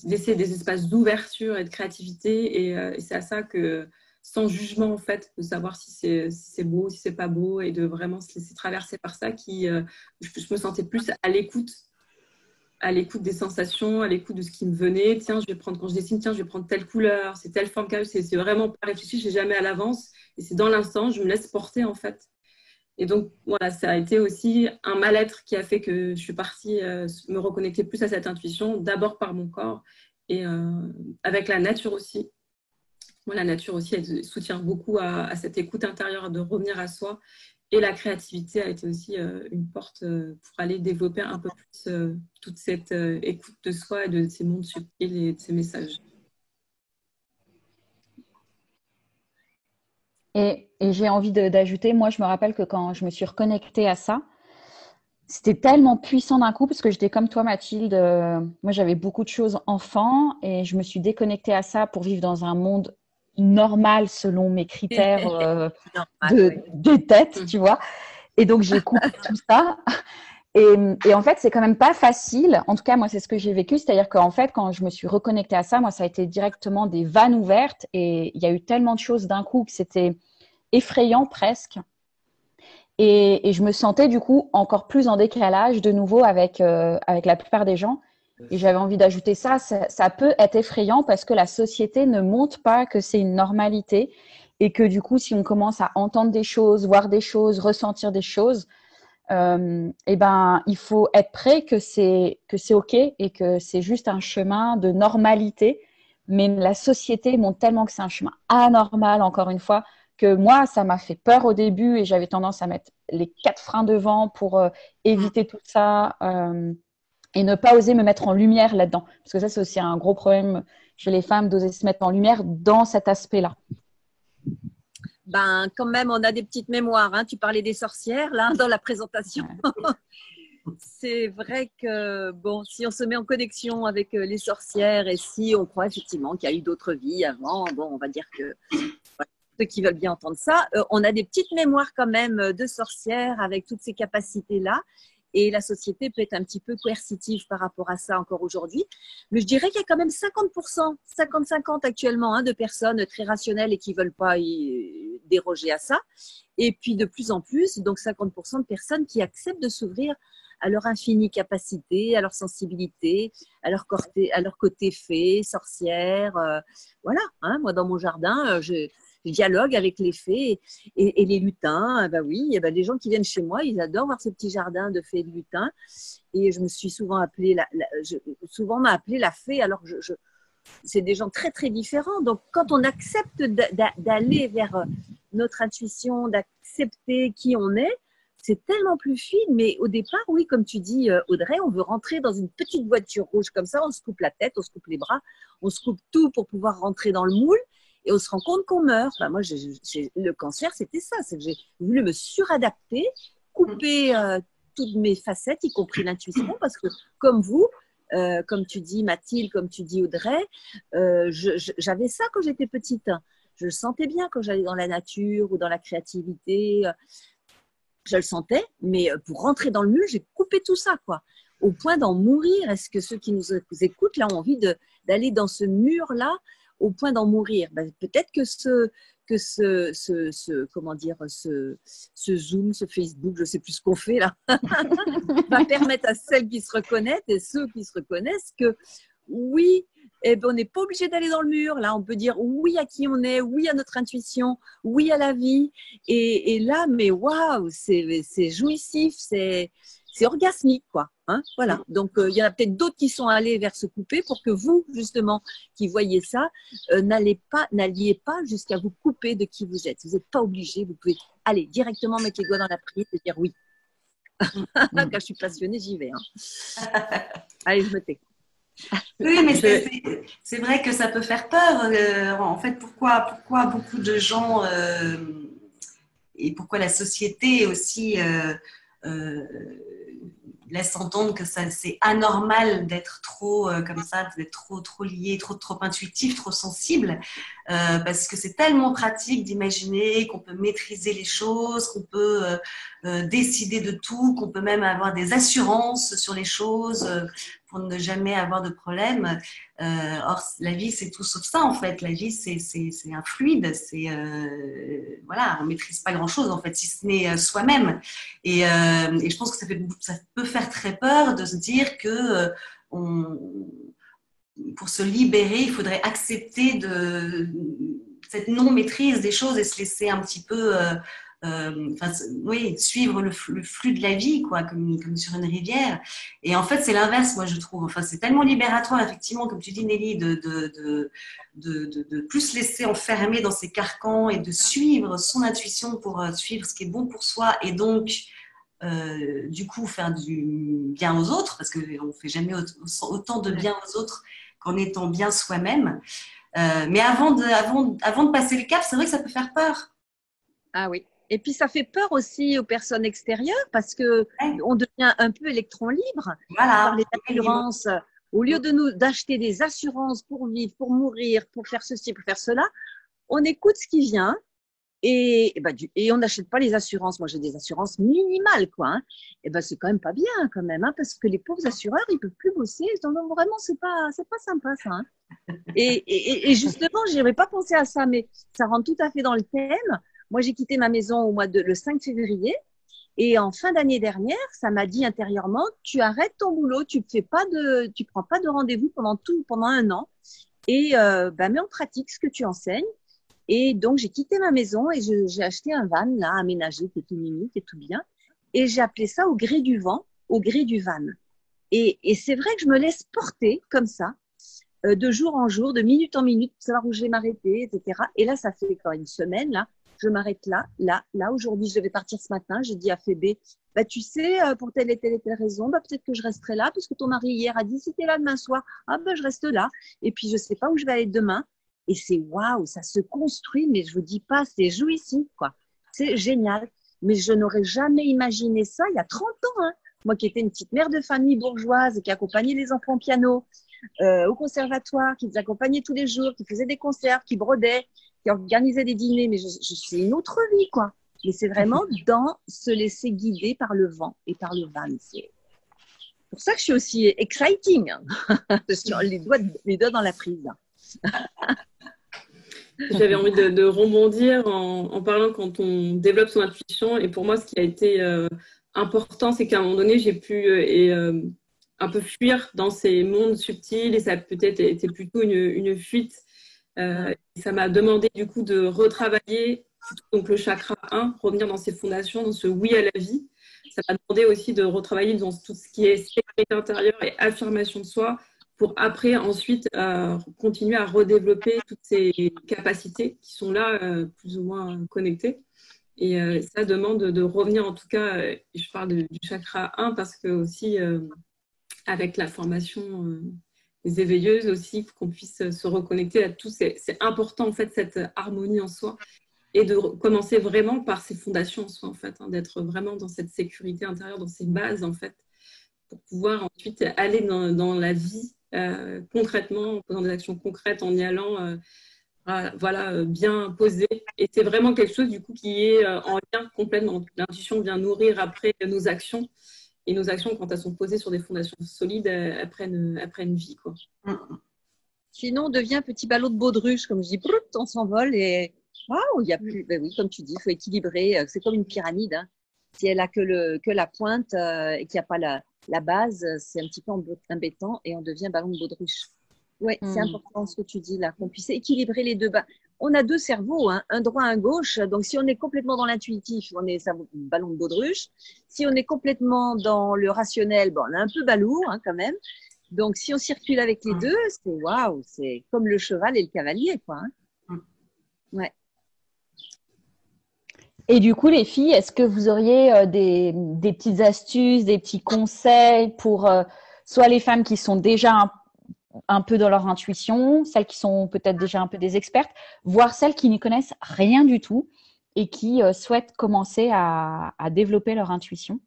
D'essayer des espaces d'ouverture et de créativité. Et c'est à ça que, sans jugement, en fait, de savoir si c'est beau, si c'est pas beau, et de vraiment se laisser traverser par ça, je me sentais plus à l'écoute des sensations, à l'écoute de ce qui me venait. Tiens, quand je dessine, je vais prendre telle couleur, c'est telle forme, c'est vraiment pas réfléchi, je n'ai jamais à l'avance. Et c'est dans l'instant, je me laisse porter, en fait. Et donc, voilà, ça a été aussi un mal-être qui a fait que je suis partie me reconnecter plus à cette intuition, d'abord par mon corps et avec la nature aussi. Moi, la nature aussi, elle soutient beaucoup à cette écoute intérieure, de revenir à soi. Et la créativité a été aussi une porte pour aller développer un peu plus toute cette écoute de soi et de ces mondes subtils et de ces messages. Et j'ai envie d'ajouter, moi, je me rappelle que quand je me suis reconnectée à ça, c'était tellement puissant d'un coup parce que j'étais comme toi, Mathilde. Moi, j'avais beaucoup de choses enfant et je me suis déconnectée à ça pour vivre dans un monde normal selon mes critères des têtes, tu vois. Et donc, j'ai coupé tout ça. Et en fait, c'est quand même pas facile. En tout cas, moi, c'est ce que j'ai vécu. C'est-à-dire qu'en fait, quand je me suis reconnectée à ça, moi, ça a été directement des vannes ouvertes et il y a eu tellement de choses d'un coup que c'était effrayant presque. Et je me sentais du coup encore plus en décalage de nouveau avec la plupart des gens. Et j'avais envie d'ajouter ça peut être effrayant parce que la société ne montre pas que c'est une normalité et que du coup, si on commence à entendre des choses, voir des choses, ressentir des choses, il faut être prêt que c'est OK et que c'est juste un chemin de normalité. Mais la société montre tellement que c'est un chemin anormal, encore une fois, que moi, ça m'a fait peur au début et j'avais tendance à mettre les 4 freins devant pour éviter tout ça et ne pas oser me mettre en lumière là-dedans. Parce que ça, c'est aussi un gros problème chez les femmes, d'oser se mettre en lumière dans cet aspect-là. Quand même, on a des petites mémoires. Hein. Tu parlais des sorcières, là, dans la présentation. Ouais. C'est vrai que, si on se met en connexion avec les sorcières et si on croit effectivement qu'il y a eu d'autres vies avant, on va dire que ceux qui veulent bien entendre ça, on a des petites mémoires quand même de sorcières avec toutes ces capacités-là. Et la société peut être un petit peu coercitive par rapport à ça encore aujourd'hui. Mais je dirais qu'il y a quand même 50%, 50-50 actuellement de personnes très rationnelles et qui ne veulent pas y déroger à ça. Et puis de plus en plus, donc 50% de personnes qui acceptent de s'ouvrir à leur infinie capacité, à leur sensibilité, à leur côté fée, sorcière. Voilà, hein, moi dans mon jardin, je dialogue avec les fées et les lutins. Ben oui, ben les gens qui viennent chez moi, ils adorent voir ce petit jardin de fées et de lutins. Et je me suis souvent appelée, souvent m'a appelée la fée, alors c'est des gens très très différents. Donc quand on accepte d'aller vers notre intuition, d'accepter qui on est, c'est tellement plus fluide. Mais au départ, oui, comme tu dis, Audrey, on veut rentrer dans une petite voiture rouge comme ça, on se coupe la tête, on se coupe les bras, on se coupe tout pour pouvoir rentrer dans le moule. Et on se rend compte qu'on meurt. Enfin, moi, le cancer, c'était ça. C'est que j'ai voulu me suradapter, couper toutes mes facettes, y compris l'intuition, parce que comme vous, comme tu dis Mathilde, comme tu dis Audrey, j'avais ça quand j'étais petite. Je le sentais bien quand j'allais dans la nature ou dans la créativité. Je le sentais, mais pour rentrer dans le mur, j'ai coupé tout ça, quoi. Au point d'en mourir. Est-ce que ceux qui nous écoutent là ont envie d'aller dans ce mur-là au point d'en mourir? Ben, peut-être que comment dire, ce Zoom, ce Facebook, je ne sais plus ce qu'on fait là, va permettre à celles qui se reconnaissent et ceux qui se reconnaissent que oui, eh ben, on n'est pas obligé d'aller dans le mur. Là, on peut dire oui à qui on est, oui à notre intuition, oui à la vie. Et là, mais waouh, c'est jouissif, c'est orgasmique, quoi. Hein, voilà. Donc, il y en a peut-être d'autres qui sont allés vers se couper pour que vous, justement, qui voyez ça, n'alliez pas jusqu'à vous couper de qui vous êtes. Vous n'êtes pas obligé. Vous pouvez aller directement mettre les doigts dans la prise et dire oui. Quand je suis passionnée, j'y vais. Hein. Allez, je me tais. Oui, mais c'est vrai que ça peut faire peur. En fait, pourquoi beaucoup de gens et pourquoi la société aussi laisse entendre que c'est anormal d'être trop comme ça, d'être trop lié, trop intuitif, trop sensible, parce que c'est tellement pratique d'imaginer qu'on peut maîtriser les choses, qu'on peut décider de tout, qu'on peut même avoir des assurances sur les choses pour ne jamais avoir de problème. Or, la vie, c'est tout sauf ça, en fait. La vie, c'est un fluide. Voilà, on maîtrise pas grand-chose, en fait, si ce n'est soi-même. Et je pense que ça peut faire très peur de se dire que pour se libérer, il faudrait accepter cette non-maîtrise des choses et se laisser un petit peu... oui, suivre le flux de la vie, quoi, comme sur une rivière. Et en fait, c'est l'inverse, moi, je trouve. Enfin, c'est tellement libératoire, effectivement, comme tu dis, Nelly, de plus se laisser enfermer dans ses carcans et de suivre son intuition pour suivre ce qui est bon pour soi et donc, du coup, faire du bien aux autres, parce qu'on ne fait jamais autant de bien aux autres qu'en étant bien soi-même. Mais avant de passer le cap, c'est vrai que ça peut faire peur. Ah oui. Et puis, ça fait peur aussi aux personnes extérieures parce qu'on devient un peu électron libre. Voilà. Par les assurances. Au lieu d'acheter des assurances pour vivre, pour mourir, pour faire ceci, pour faire cela, on écoute ce qui vient et on n'achète pas les assurances. Moi, j'ai des assurances minimales, quoi. Hein. Et ben, c'est quand même pas bien, quand même, hein, parce que les pauvres assureurs, ils peuvent plus bosser. Donc, vraiment, c'est pas sympa, ça. Hein. Et justement, j'y avais pas pensé à ça, mais ça rentre tout à fait dans le thème. Moi, j'ai quitté ma maison le 5 février et en fin d'année dernière, ça m'a dit intérieurement, tu arrêtes ton boulot, tu prends pas de rendez-vous pendant 1 an et mets en pratique ce que tu enseignes. Et donc, j'ai quitté ma maison et j'ai acheté un van là, aménagé, qui est tout mimi, qui est tout bien. Et j'ai appelé ça au gré du vent, au gré du van. Et c'est vrai que je me laisse porter comme ça, de jour en jour, de minute en minute, pour savoir où je vais m'arrêter, etc. Et là, ça fait quand 1 semaine, là. Je m'arrête là. Aujourd'hui, je devais partir ce matin. J'ai dit à Phébé, tu sais, pour telle et telle raison, peut-être que je resterai là, puisque ton mari hier a dit, si t'es là demain soir, je reste là. Et puis, je sais pas où je vais aller demain. Et c'est waouh, ça se construit, mais je vous dis pas, c'est jouissif, quoi. C'est génial. Mais je n'aurais jamais imaginé ça il y a 30 ans, hein. Moi qui étais une petite mère de famille bourgeoise, qui accompagnait les enfants au piano, au conservatoire, qui les accompagnait tous les jours, qui faisait des concerts, qui brodait, qui organisait des dîners, mais c'est une autre vie, quoi. Mais c'est vraiment dans se laisser guider par le vent et par le van. C'est pour ça que je suis aussi exciting. Je suis les doigts dans la prise. J'avais envie de rebondir en parlant quand on développe son intuition. Et pour moi, ce qui a été important, c'est qu'à un moment donné, j'ai pu un peu fuir dans ces mondes subtils et ça a peut-être été plutôt une fuite. Ça m'a demandé du coup de retravailler donc le chakra 1, revenir dans ses fondations, dans ce oui à la vie. Ça m'a demandé aussi de retravailler dans tout ce qui est sécurité intérieure et affirmation de soi pour après ensuite continuer à redévelopper toutes ces capacités qui sont là plus ou moins connectées. Et ça demande de revenir en tout cas, je parle du chakra 1 parce que aussi avec la formation des éveilleuses aussi, qu'on puisse se reconnecter à tout. C'est important en fait cette harmonie en soi et de commencer vraiment par ses fondations en soi en fait, hein, d'être vraiment dans cette sécurité intérieure, dans ses bases en fait, pour pouvoir ensuite aller dans la vie concrètement, en posant des actions concrètes, en y allant voilà, bien posé. Et c'est vraiment quelque chose du coup qui est en lien complètement. L'intuition vient nourrir après nos actions. Et nos actions, quand elles sont posées sur des fondations solides, elles prennent vie, quoi. Sinon, on devient un petit ballot de baudruche, comme je dis, brut, on s'envole et waouh, il y a plus. Ben oui, comme tu dis, il faut équilibrer. C'est comme une pyramide. Hein. Si elle a que la pointe et qu'il n'y a pas la base, c'est un petit peu embêtant et on devient ballon de baudruche. Oui, c'est important ce que tu dis là, qu'on puisse équilibrer les deux bas. On a deux cerveaux, hein, un droit, un gauche. Donc, si on est complètement dans l'intuitif, on est ballon de baudruche. Si on est complètement dans le rationnel, bon, on est un peu balou hein, quand même. Donc, si on circule avec les deux, c'est waouh, c'est comme le cheval et le cavalier, quoi. Hein. Ouais. Et du coup, les filles, est-ce que vous auriez des petites astuces, des petits conseils pour soit les femmes qui sont déjà un peu dans leur intuition, celles qui sont peut-être déjà un peu des expertes, voire celles qui n'y connaissent rien du tout et qui souhaitent commencer à développer leur intuition?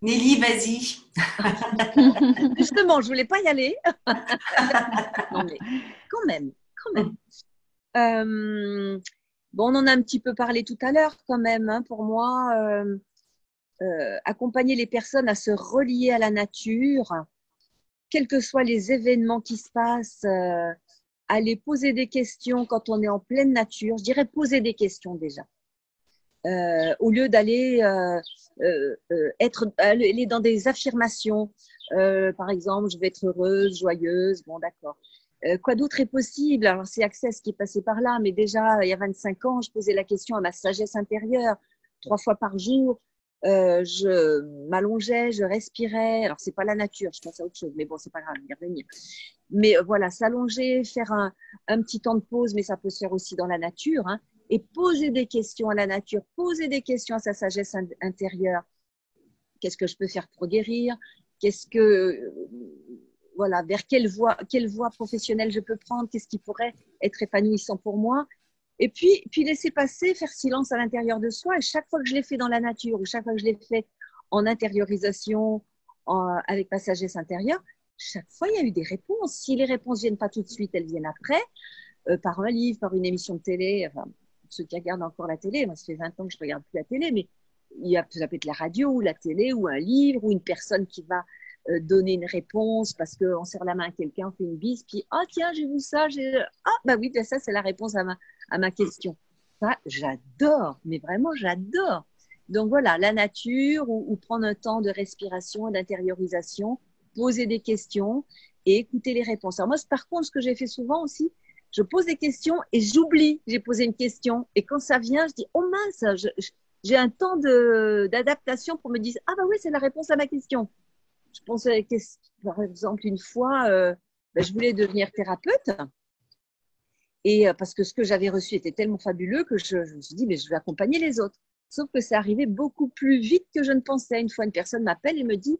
Nelly, vas-y. Justement, je voulais pas y aller. Non, mais quand même. Bon, on en a un petit peu parlé tout à l'heure quand même. Hein, pour moi, accompagner les personnes à se relier à la nature, quels que soient les événements qui se passent, aller poser des questions quand on est en pleine nature. Je dirais poser des questions déjà. Au lieu d'aller aller dans des affirmations, par exemple, je vais être heureuse, joyeuse, bon d'accord. Quoi d'autre est possible? Alors c'est Access qui est passé par là, mais déjà il y a 25 ans, je posais la question à ma sagesse intérieure 3 fois par jour. Je m'allongeais, je respirais. Alors c'est pas la nature, je pense à autre chose, mais bon c'est pas grave, je vais y revenir. Mais voilà, s'allonger, faire un petit temps de pause, mais ça peut se faire aussi dans la nature. Hein, et poser des questions à la nature, poser des questions à sa sagesse intérieure. Qu'est-ce que je peux faire pour guérir? Voilà, vers quelle voie professionnelle je peux prendre? Qu'est-ce qui pourrait être épanouissant pour moi? Et puis laisser passer, faire silence à l'intérieur de soi. Et chaque fois que je l'ai fait dans la nature ou chaque fois que je l'ai fait en intériorisation, avec ma sagesse intérieure, chaque fois, il y a eu des réponses. Si les réponses ne viennent pas tout de suite, elles viennent après, par un livre, par une émission de télé. Enfin, ceux qui regardent encore la télé, moi, ça fait 20 ans que je ne regarde plus la télé, mais ça peut être la radio ou la télé ou un livre ou une personne qui va donner une réponse parce qu'on serre la main à quelqu'un, on fait une bise, puis « Ah, tiens, j'ai vu ça, bah oui, ça, c'est la réponse à ma question. » Ça, j'adore, mais vraiment, j'adore. Donc voilà, la nature ou prendre un temps de respiration, d'intériorisation, poser des questions et écouter les réponses. Alors moi, par contre, ce que j'ai fait souvent aussi, je pose des questions et j'oublie, j'ai posé une question. Et quand ça vient, je dis « Oh mince, j'ai un temps d'adaptation pour me dire « Ah bah oui, c'est la réponse à ma question. » Je pensais, par exemple, une fois, je voulais devenir thérapeute. Et parce que ce que j'avais reçu était tellement fabuleux que je me suis dit, mais je vais accompagner les autres. Sauf que c'est arrivé beaucoup plus vite que je ne pensais. Une fois, une personne m'appelle et me dit,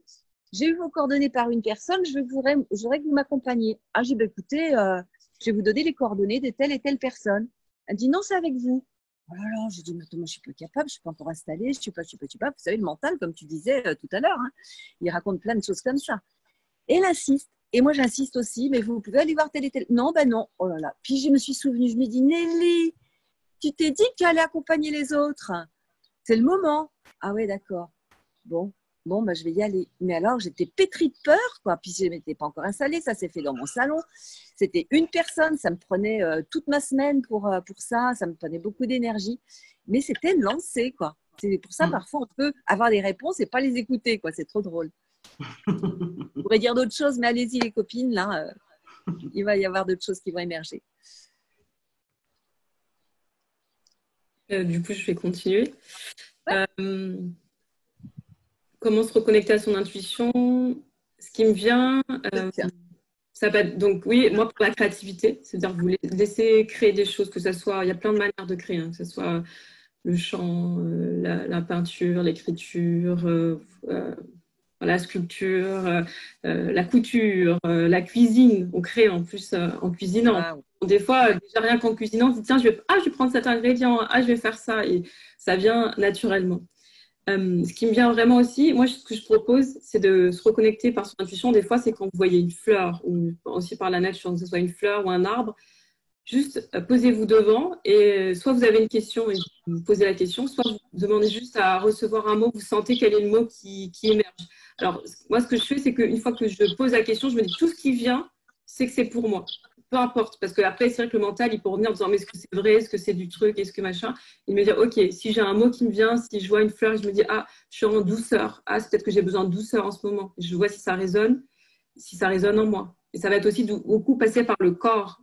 j'ai eu vos coordonnées par une personne, je voudrais que vous m'accompagniez. Ah, j'ai dit, écoutez, je vais vous donner les coordonnées de telle et telle personne. Elle dit, non, c'est avec vous. Oh là là, j'ai dit, mais moi, je suis pas capable, je suis pas encore installée, je suis pas. Vous savez, le mental, comme tu disais tout à l'heure, hein, il raconte plein de choses comme ça. Et elle insiste. Et moi, j'insiste aussi, mais vous pouvez aller voir tel et tel. Non, ben non. Oh là là. Puis je me suis souvenue, je me dis, Nelly, tu t'es dit que tu allais accompagner les autres. C'est le moment. Ah ouais, d'accord. Bon. Bon, bah, je vais y aller. Mais alors, j'étais pétrie de peur, quoi. Puis, je ne m'étais pas encore installée. Ça s'est fait dans mon salon. C'était une personne. Ça me prenait toute ma semaine pour ça. Ça me prenait beaucoup d'énergie. Mais c'était lancé, quoi. C'est pour ça, parfois, on peut avoir des réponses et pas les écouter, quoi. C'est trop drôle. Je pourrais dire d'autres choses, mais allez-y, les copines, là. Il va y avoir d'autres choses qui vont émerger. Du coup, je vais continuer. Ouais. Comment se reconnecter à son intuition? Ce qui me vient, ça va être, donc oui, moi pour la créativité, c'est-à-dire vous laisser créer des choses, que ça soit, il y a plein de manières de créer, hein, que ce soit le chant, la peinture, l'écriture, la sculpture, la couture, la cuisine. On crée en plus en cuisinant. Wow. Des fois, déjà rien qu'en cuisinant, on se dit tiens, je vais prendre cet ingrédient, je vais faire ça, et ça vient naturellement. Ce qui me vient vraiment aussi, moi, ce que je propose, c'est de se reconnecter par son intuition. Des fois, c'est quand vous voyez une fleur, ou aussi par la nature, que ce soit une fleur ou un arbre, juste posez-vous devant et soit vous avez une question et vous posez la question, soit vous demandez juste à recevoir un mot, vous sentez quel est le mot qui émerge. Alors, moi, ce que je fais, c'est qu'une fois que je pose la question, je me dis tout ce qui vient, c'est que c'est pour moi. Peu importe, parce qu'après, c'est vrai que le mental, il peut revenir en disant mais est-ce que c'est vrai, est-ce que c'est du truc, est-ce que machin. Il me dit ok, si j'ai un mot qui me vient, si je vois une fleur, je me dis ah, je suis en douceur, ah, c'est peut-être que j'ai besoin de douceur en ce moment. Je vois si ça résonne en moi. Et ça va être aussi beaucoup passer par le corps.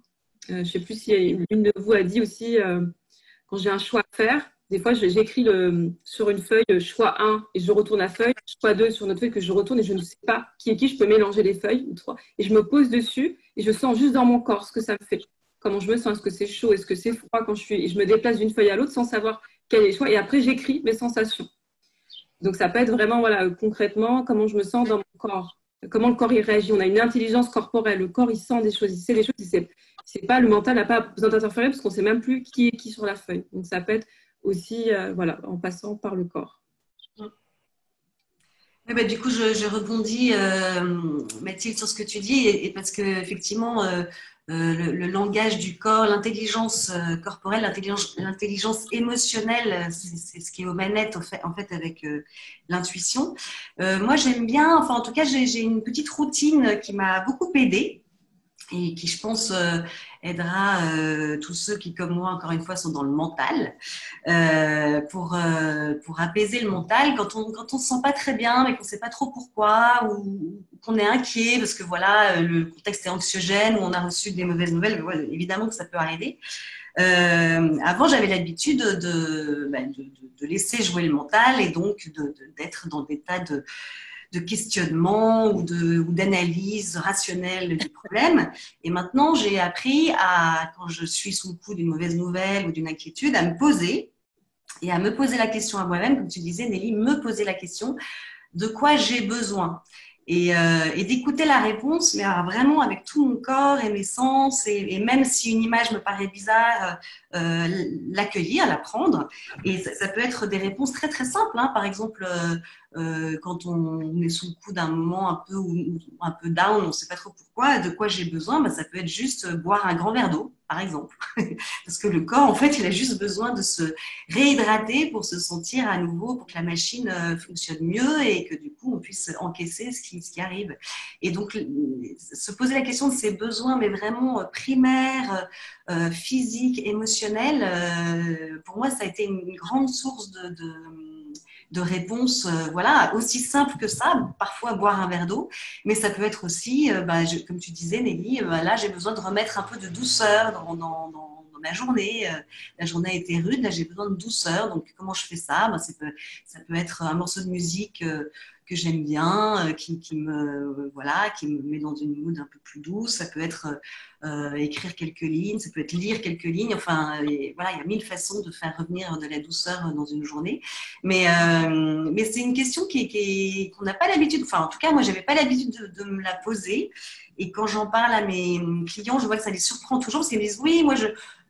Je ne sais plus si l'une de vous a dit aussi, quand j'ai un choix à faire, des fois j'écris sur une feuille choix 1 et je retourne la feuille, choix 2 sur une autre feuille que je retourne et je ne sais pas qui est qui, je peux mélanger les feuilles ou 3 et je me pose dessus et je sens juste dans mon corps ce que ça me fait, comment je me sens, est-ce que c'est chaud, est-ce que c'est froid quand je suis, et je me déplace d'une feuille à l'autre sans savoir quel est le choix et après j'écris mes sensations. Donc ça peut être vraiment voilà, concrètement comment je me sens dans mon corps, comment le corps il réagit. On a une intelligence corporelle, le corps il sent des choses, il sait des choses, c'est pas, le mental n'a pas besoin d'interférer parce qu'on ne sait même plus qui est qui sur la feuille. Donc ça peut être aussi voilà, en passant par le corps. Oui, bah, du coup, je rebondis, Mathilde, sur ce que tu dis, et parce que effectivement, le langage du corps, l'intelligence corporelle, l'intelligence émotionnelle, c'est ce qui est aux manettes en fait avec l'intuition. Moi, j'aime bien, enfin en tout cas, j'ai une petite routine qui m'a beaucoup aidée et qui, je pense, aidera tous ceux qui, comme moi, encore une fois, sont dans le mental, pour apaiser le mental quand on se sent pas très bien, mais qu'on sait pas trop pourquoi, ou qu'on est inquiet parce que voilà, le contexte est anxiogène, ou on a reçu des mauvaises nouvelles, voilà, évidemment que ça peut arriver. Avant, j'avais l'habitude de laisser jouer le mental et donc d'être dans des tas de questionnement ou d'analyse rationnelle du problème. Et maintenant, j'ai appris quand je suis sous le coup d'une mauvaise nouvelle ou d'une inquiétude, à me poser et à me poser la question à moi-même, comme tu disais, Nelly, me poser la question de quoi j'ai besoin. Et d'écouter la réponse, mais vraiment avec tout mon corps et mes sens, et même si une image me paraît bizarre, l'accueillir, la prendre. Et ça peut être des réponses très très simples, hein. Par exemple, quand on est sous le coup d'un moment un peu down, on ne sait pas trop pourquoi, de quoi j'ai besoin, ça peut être juste boire un grand verre d'eau, par exemple. Parce que le corps, en fait, il a juste besoin de se réhydrater pour se sentir à nouveau, pour que la machine fonctionne mieux et que du coup, on puisse encaisser ce qui arrive. Et donc, se poser la question de ses besoins, mais vraiment primaires, physiques, émotionnels, pour moi, ça a été une grande source de réponses, voilà, aussi simple que ça, parfois boire un verre d'eau, mais ça peut être aussi, comme tu disais Nelly, là j'ai besoin de remettre un peu de douceur dans ma journée, la journée a été rude, là j'ai besoin de douceur, donc comment je fais ça? Ça peut être un morceau de musique que j'aime bien, qui me met dans une mood un peu plus douce, ça peut être écrire quelques lignes, ça peut être lire quelques lignes, enfin voilà, il y a mille façons de faire revenir de la douceur dans une journée, mais c'est une question qu'on n'a pas l'habitude, enfin en tout cas moi j'avais pas l'habitude de me la poser, et quand j'en parle à mes clients, je vois que ça les surprend toujours parce qu'ils me disent oui, moi je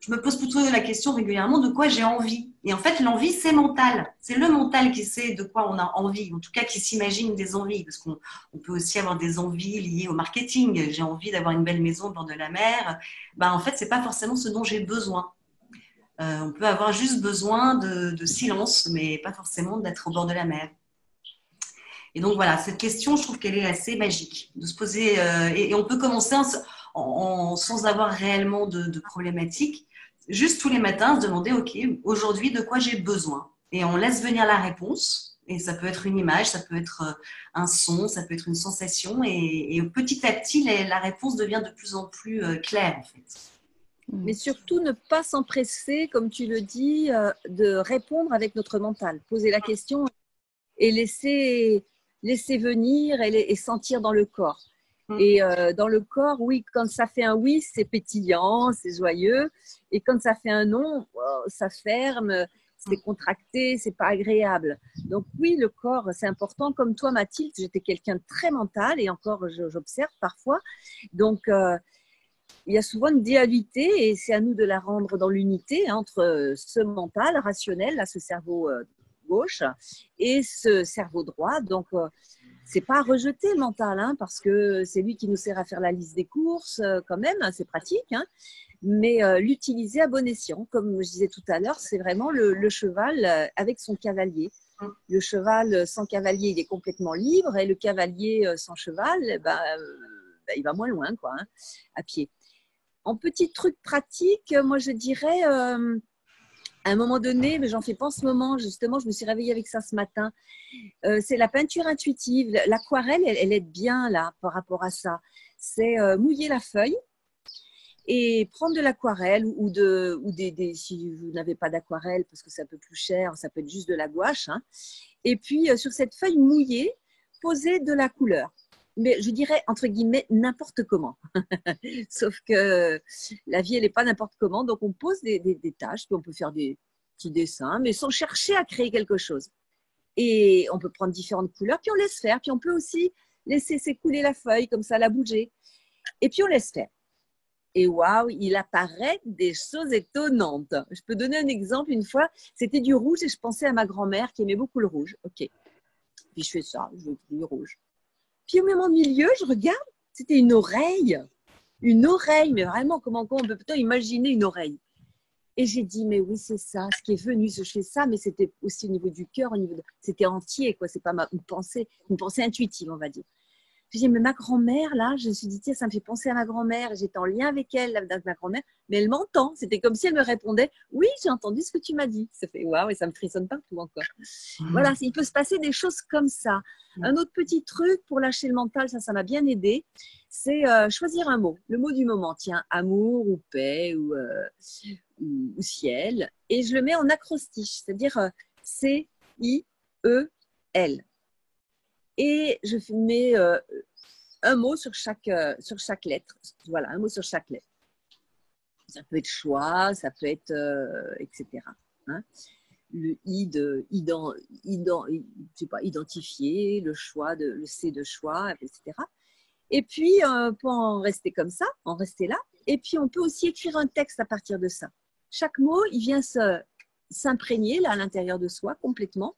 me pose plutôt la question régulièrement de quoi j'ai envie. Et en fait, l'envie, c'est mental. C'est le mental qui sait de quoi on a envie, en tout cas qui s'imagine des envies, parce qu'on peut aussi avoir des envies liées au marketing. J'ai envie d'avoir une belle maison au bord de la mer. En fait, c'est pas forcément ce dont j'ai besoin. On peut avoir juste besoin de silence, mais pas forcément d'être au bord de la mer. Et donc voilà, cette question, je trouve qu'elle est assez magique de se poser, et on peut commencer sans avoir réellement de problématique, juste tous les matins se demander, OK, aujourd'hui, de quoi j'ai besoin? Et on laisse venir la réponse. Et ça peut être une image, ça peut être un son, ça peut être une sensation. Et petit à petit, la réponse devient de plus en plus claire, en fait. Mais surtout, ne pas s'empresser, comme tu le dis, de répondre avec notre mental. Poser la question et laisser venir et sentir dans le corps. Et dans le corps, oui, quand ça fait un oui, c'est pétillant, c'est joyeux. Et quand ça fait un non, ça ferme, c'est contracté, c'est pas agréable. Donc oui, le corps, c'est important. Comme toi, Mathilde, j'étais quelqu'un de très mental et encore, j'observe parfois. Donc, il y a souvent une dualité et c'est à nous de la rendre dans l'unité entre ce mental rationnel, là, ce cerveau gauche, et ce cerveau droit. Donc, c'est pas à rejeter le mental, hein, parce que c'est lui qui nous sert à faire la liste des courses, quand même, hein, c'est pratique, hein, mais l'utiliser à bon escient. Comme je disais tout à l'heure, c'est vraiment le cheval avec son cavalier. Le cheval sans cavalier, il est complètement libre, et le cavalier sans cheval, il va moins loin, quoi, hein, à pied. En petit truc pratique, moi je dirais, à un moment donné, mais j'en fais pas en ce moment, justement, je me suis réveillée avec ça ce matin, c'est la peinture intuitive. L'aquarelle, elle aide bien là par rapport à ça. C'est mouiller la feuille et prendre de l'aquarelle si vous n'avez pas d'aquarelle, parce que c'est un peu plus cher, ça peut être juste de la gouache, hein. Et puis sur cette feuille mouillée, poser de la couleur. Mais je dirais, entre guillemets, n'importe comment. Sauf que la vie, elle n'est pas n'importe comment. Donc, on pose des tâches, puis on peut faire des petits dessins, mais sans chercher à créer quelque chose. Et on peut prendre différentes couleurs, puis on laisse faire. Puis on peut aussi laisser s'écouler la feuille, comme ça, la bouger. Et puis on laisse faire. Et waouh, il apparaît des choses étonnantes. Je peux donner un exemple. Une fois, c'était du rouge et je pensais à ma grand-mère qui aimait beaucoup le rouge. OK. Puis je fais ça, je veux du rouge. Puis au même milieu, je regarde, c'était une oreille. Une oreille, mais vraiment, comment on peut peut-être imaginer une oreille? Et j'ai dit, mais oui, c'est ça, ce qui est venu, je fais ça, mais c'était aussi au niveau du cœur, c'était entier, quoi. C'est pas une pensée intuitive, on va dire. J'ai dit, mais ma grand-mère, là, je me suis dit, tiens, ça me fait penser à ma grand-mère. J'étais en lien avec elle, avec ma grand-mère, mais elle m'entend. C'était comme si elle me répondait, oui, j'ai entendu ce que tu m'as dit. Ça fait waouh, et ça me frissonne partout encore. Voilà, il peut se passer des choses comme ça. Un autre petit truc pour lâcher le mental, ça m'a bien aidé, c'est choisir un mot, le mot du moment. Tiens, amour ou paix ou ciel. Et je le mets en acrostiche, c'est-à-dire C-I-E-L. Et je mets un mot sur chaque lettre. Voilà, un mot sur chaque lettre. Ça peut être choix, ça peut être etc. Hein, le I de je sais pas, identifier, le choix, le C de choix, etc. Et puis, on peut en rester comme ça, en rester là. Et puis, on peut aussi écrire un texte à partir de ça. Chaque mot, il vient s'imprégner là à l'intérieur de soi complètement.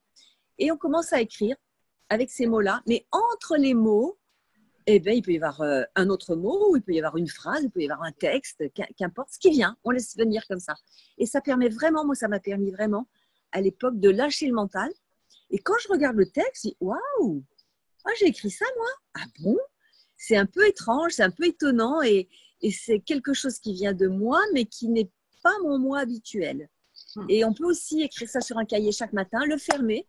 Et on commence à écrire avec ces mots-là. Mais entre les mots, eh bien, il peut y avoir un autre mot, ou il peut y avoir une phrase, il peut y avoir un texte, qu'importe ce qui vient. On laisse venir comme ça. Et ça permet vraiment, moi, ça m'a permis vraiment, à l'époque, de lâcher le mental. Et quand je regarde le texte, je dis, waouh, j'ai écrit ça, moi. Ah bon? C'est un peu étrange, c'est un peu étonnant, et c'est quelque chose qui vient de moi, mais qui n'est pas mon moi habituel. Et on peut aussi écrire ça sur un cahier chaque matin, le fermer,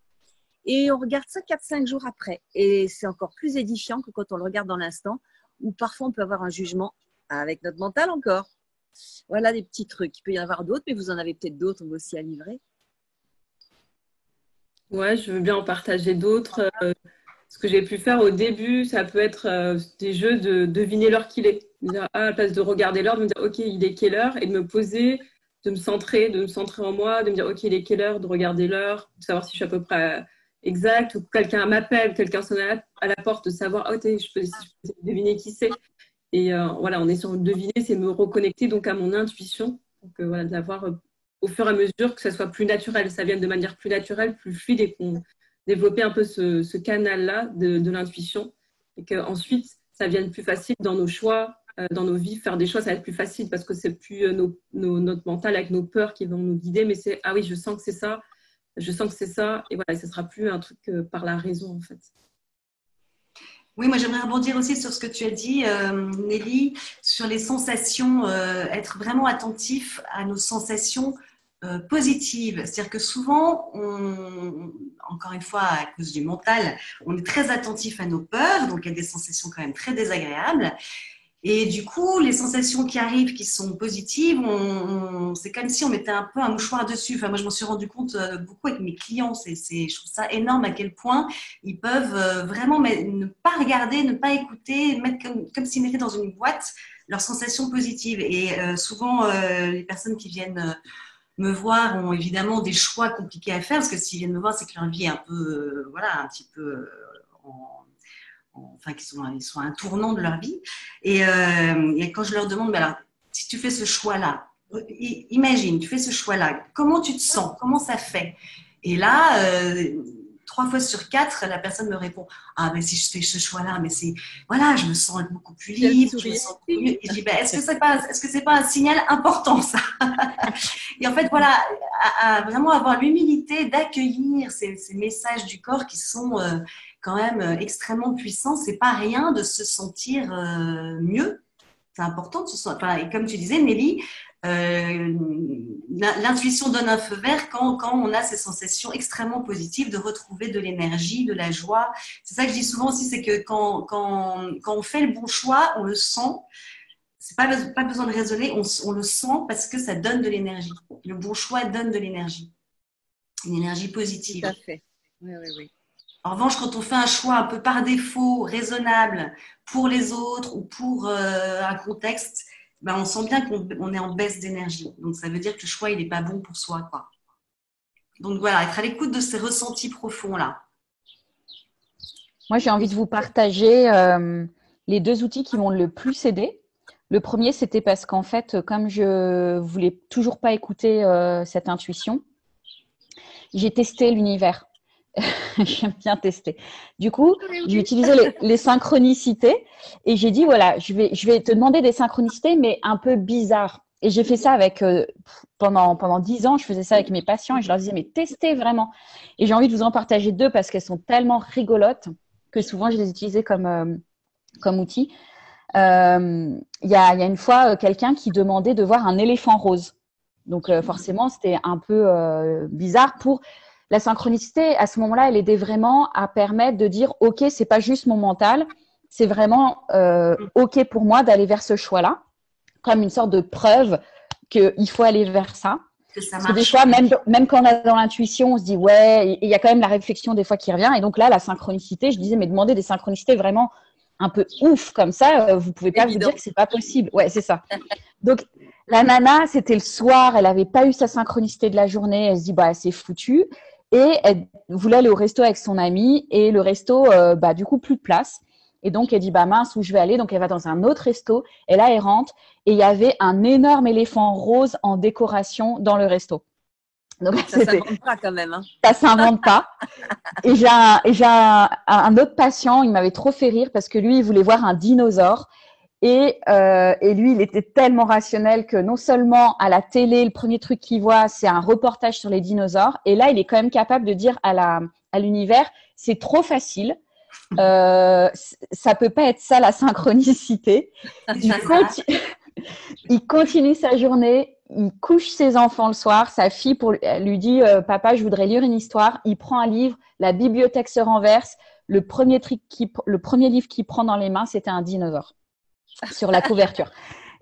et on regarde ça 4-5 jours après. Et c'est encore plus édifiant que quand on le regarde dans l'instant, où parfois on peut avoir un jugement avec notre mental encore. Voilà des petits trucs. Il peut y en avoir d'autres, mais vous en avez peut-être d'autres aussi à livrer. Ouais, je veux bien en partager d'autres. Ce que j'ai pu faire au début, ça peut être des jeux de deviner l'heure qu'il est. À la place de regarder l'heure, de me dire, OK, il est quelle heure? Et de me poser, de me centrer en moi, de me dire, OK, il est quelle heure? De regarder l'heure, de savoir si je suis à peu près exact, ou quelqu'un m'appelle, quelqu'un sonne à la porte, de savoir, oh, je peux deviner qui c'est. Et voilà, en essayant de deviner, c'est me reconnecter donc à mon intuition. Donc voilà, d'avoir au fur et à mesure que ça soit plus naturel, ça vienne de manière plus naturelle, plus fluide, et qu'on développer un peu ce canal-là de l'intuition, et qu'ensuite, ça vienne plus facile dans nos choix, dans nos vies. Faire des choix, ça va être plus facile parce que c'est plus notre mental avec nos peurs qui vont nous guider, mais c'est, ah oui, je sens que c'est ça, je sens que c'est ça, et voilà, ce sera plus un truc par la raison, en fait. Oui, moi j'aimerais rebondir aussi sur ce que tu as dit, Nelly, sur les sensations, être vraiment attentif à nos sensations positives. C'est-à-dire que souvent, encore une fois, à cause du mental, on est très attentif à nos peurs, donc il y a des sensations quand même très désagréables. Et du coup, les sensations qui arrivent, qui sont positives, c'est comme si on mettait un peu un mouchoir dessus. Enfin, moi, je m'en suis rendu compte beaucoup avec mes clients. Je trouve ça énorme à quel point ils peuvent vraiment ne pas regarder, ne pas écouter, mettre comme s'ils mettaient dans une boîte leurs sensations positives. Et souvent, les personnes qui viennent me voir ont évidemment des choix compliqués à faire, parce que s'ils viennent me voir, c'est que leur vie est un peu, voilà, un petit peu enfin, ils sont à un tournant de leur vie. Et quand je leur demande, mais alors, si tu fais ce choix-là, imagine, tu fais ce choix-là, comment tu te sens? Comment ça fait? Et là, 3 fois sur 4, la personne me répond, ah, mais si je fais ce choix-là, mais c'est, voilà, je me sens beaucoup plus libre, je me sens beaucoup mieux. Et je dis, ben, est-ce que c'est pas un signal important, ça? Et en fait, voilà, à vraiment avoir l'humilité d'accueillir ces messages du corps qui sont quand même extrêmement puissants. C'est pas rien de se sentir mieux. C'est important de se sentir. Enfin, et comme tu disais, Nelly, l'intuition donne un feu vert quand on a ces sensations extrêmement positives de retrouver de l'énergie, de la joie. C'est ça que je dis souvent aussi, c'est que quand on fait le bon choix, on le sent. C'est pas besoin de raisonner, on le sent parce que ça donne de l'énergie. Le bon choix donne de l'énergie. Une énergie positive. Tout à fait. Oui, oui, oui. En revanche, quand on fait un choix un peu par défaut, raisonnable, pour les autres ou pour un contexte, ben on sent bien qu'on est en baisse d'énergie. Donc, ça veut dire que le choix, il n'est pas bon pour soi, quoi. Donc, voilà, être à l'écoute de ces ressentis profonds-là. Moi, j'ai envie de vous partager les 2 outils qui m'ont le plus aidé. Le premier, c'était parce qu'en fait, comme je voulais toujours pas écouter cette intuition, j'ai testé l'univers. J'aime bien tester. Du coup, j'ai utilisé les synchronicités et j'ai dit, voilà, je vais te demander des synchronicités, mais un peu bizarres. Et j'ai fait ça avec, pendant 10 ans, je faisais ça avec mes patients et je leur disais, mais testez vraiment. Et j'ai envie de vous en partager 2 parce qu'elles sont tellement rigolotes que souvent, je les utilisais comme outil. Il y a une fois quelqu'un qui demandait de voir un éléphant rose. Donc, forcément, c'était un peu bizarre pour… La synchronicité, à ce moment-là, elle aidait vraiment à permettre de dire « Ok, c'est pas juste mon mental, c'est vraiment OK pour moi d'aller vers ce choix-là », comme une sorte de preuve qu'il faut aller vers ça. Parce que des fois, même quand on est dans l'intuition, on se dit « Ouais », il y a quand même la réflexion des fois qui revient. Et donc là, la synchronicité, je disais « Mais demandez des synchronicités vraiment un peu ouf comme ça, vous pouvez pas vous dire que c'est pas possible. » Ouais, c'est ça. Donc, la nana, c'était le soir, elle avait pas eu sa synchronicité de la journée, elle se dit « Bah, c'est foutu ». Et elle voulait aller au resto avec son amie et le resto, du coup, plus de place. Et donc, elle dit, bah mince, où je vais aller? Donc, elle va dans un autre resto. Et là, elle rentre et il y avait un énorme éléphant rose en décoration dans le resto. Donc, ça s'invente pas quand même. Hein. Ça s'invente pas. Et j'ai un autre patient, il m'avait trop fait rire parce que lui, il voulait voir un dinosaure. Et lui, il était tellement rationnel que non seulement à la télé, le premier truc qu'il voit, c'est un reportage sur les dinosaures. Et là, il est quand même capable de dire à l'univers, c'est trop facile. Ça peut pas être ça la synchronicité. Il continue sa journée. Il couche ses enfants le soir. Sa fille lui dit, papa, je voudrais lire une histoire. Il prend un livre. La bibliothèque se renverse. Le premier livre qu'il prend dans les mains, c'était un dinosaure sur la couverture.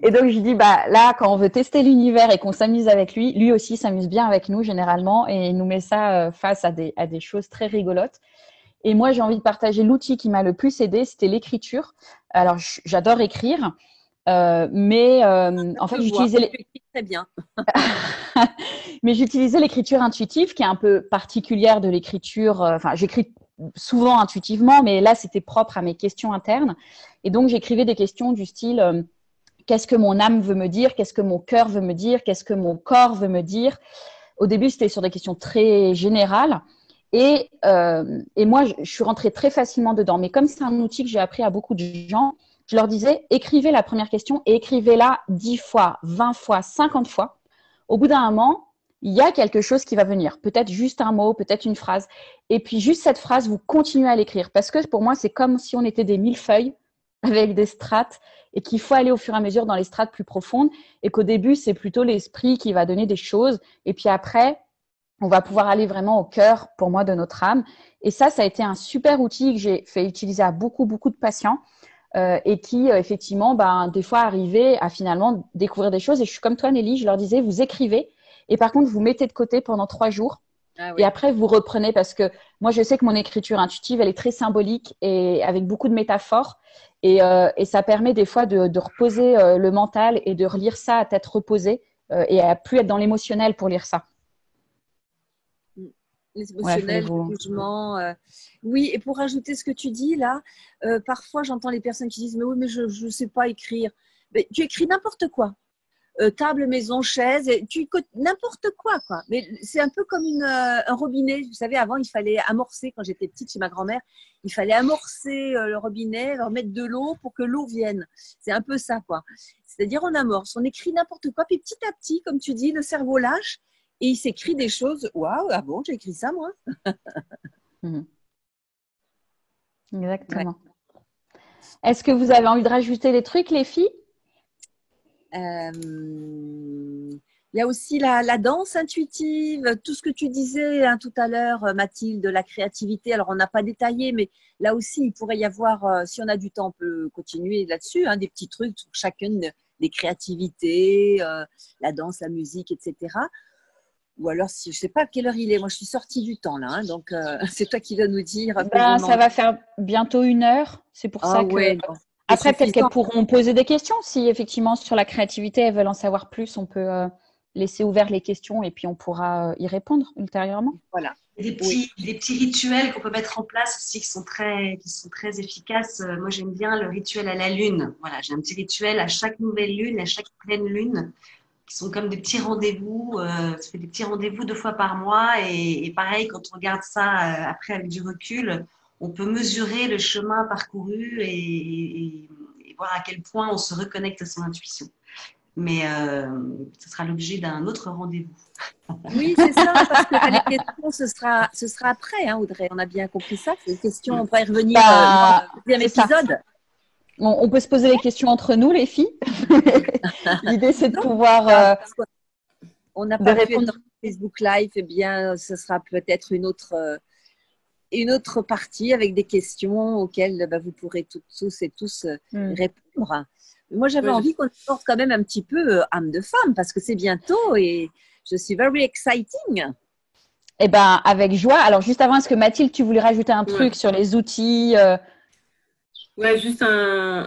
Et donc, je dis, bah, là, quand on veut tester l'univers et qu'on s'amuse avec lui aussi s'amuse bien avec nous, généralement, et il nous met ça face à des choses très rigolotes. Et moi, j'ai envie de partager l'outil qui m'a le plus aidé, c'était l'écriture. Alors, j'adore écrire, mais en fait, j'utilisais très bien. Mais j'utilisais l'écriture intuitive, qui est un peu particulière de l'écriture. Enfin, j'écris souvent intuitivement, mais là, c'était propre à mes questions internes. Et donc, j'écrivais des questions du style qu'est-ce que mon âme veut me dire? Qu'est-ce que mon cœur veut me dire? Qu'est-ce que mon corps veut me dire? Au début, c'était sur des questions très générales. Et moi, je suis rentrée très facilement dedans. Mais comme c'est un outil que j'ai appris à beaucoup de gens, je leur disais, écrivez la première question et écrivez-la 10 fois, 20 fois, 50 fois. Au bout d'un moment, il y a quelque chose qui va venir. Peut-être juste un mot, peut-être une phrase. Et puis, juste cette phrase, vous continuez à l'écrire. Parce que pour moi, c'est comme si on était des millefeuilles avec des strates et qu'il faut aller au fur et à mesure dans les strates plus profondes et qu'au début, c'est plutôt l'esprit qui va donner des choses. Et puis après, on va pouvoir aller vraiment au cœur, pour moi, de notre âme. Et ça a été un super outil que j'ai fait utiliser à beaucoup, beaucoup de patients et qui, effectivement, des fois, arrivaient à finalement découvrir des choses. Et je suis comme toi, Nelly, je leur disais, vous écrivez et par contre, vous mettez de côté pendant 3 jours. Ah oui. Et après, vous reprenez parce que moi, je sais que mon écriture intuitive, elle est très symbolique et avec beaucoup de métaphores. Et ça permet des fois de reposer le mental et de relire ça à tête reposée et à plus être dans l'émotionnel pour lire ça. L'émotionnel, le jugement. Oui, et pour rajouter ce que tu dis là, parfois j'entends les personnes qui disent mais oui, mais je ne sais pas écrire. Mais tu écris n'importe quoi. Table, maison, chaise, n'importe quoi. Mais c'est un peu comme un robinet. Vous savez, avant, il fallait amorcer, quand j'étais petite chez ma grand-mère, il fallait amorcer le robinet, leur mettre de l'eau pour que l'eau vienne. C'est un peu ça, quoi. C'est-à-dire, on amorce, on écrit n'importe quoi, puis petit à petit, comme tu dis, le cerveau lâche et il s'écrit des choses. Waouh, ah bon, j'ai écrit ça, moi. Exactement. Ouais. Est-ce que vous avez envie de rajouter des trucs, les filles? Il y a aussi la danse intuitive, tout ce que tu disais tout à l'heure, Mathilde, la créativité. Alors, on n'a pas détaillé, mais là aussi, il pourrait y avoir, si on a du temps, on peut continuer là-dessus, des petits trucs sur chacune des créativités, la danse, la musique, etc. Ou alors, si, je ne sais pas à quelle heure il est. Moi, je suis sortie du temps, là. Donc, c'est toi qui dois nous dire. Ça va faire bientôt 1 heure. C'est pour ça que… Ouais, après, peut-être qu'elles pourront poser des questions. Si, effectivement, sur la créativité, elles veulent en savoir plus, on peut laisser ouvert les questions et puis on pourra y répondre ultérieurement. Voilà. Des petits rituels qu'on peut mettre en place aussi qui sont très efficaces. Moi, j'aime bien le rituel à la lune. Voilà, j'ai un petit rituel à chaque nouvelle lune, à chaque pleine lune, qui sont comme des petits rendez-vous. Ça fait des petits rendez-vous 2 fois par mois. Et pareil, quand on regarde ça après avec du recul, on peut mesurer le chemin parcouru et voir à quel point on se reconnecte à son intuition. Mais ce sera l'objet d'un autre rendez-vous. Oui, c'est ça, parce que les questions, ce sera après, Audrey. On a bien compris ça. Les questions, on pourrait y revenir dans le deuxième épisode. On peut se poser les questions entre nous, les filles. L'idée, c'est de pouvoir… on n'a pas pu être dans Facebook Live, eh bien, ce sera peut-être une autre partie avec des questions auxquelles vous pourrez tous et tous répondre. Moi, j'avais envie qu'on porte quand même un petit peu âme de femme parce que c'est bientôt et je suis very exciting. Eh bien, avec joie. Alors, juste avant, est-ce que Mathilde, tu voulais rajouter un truc sur les outils Ouais, juste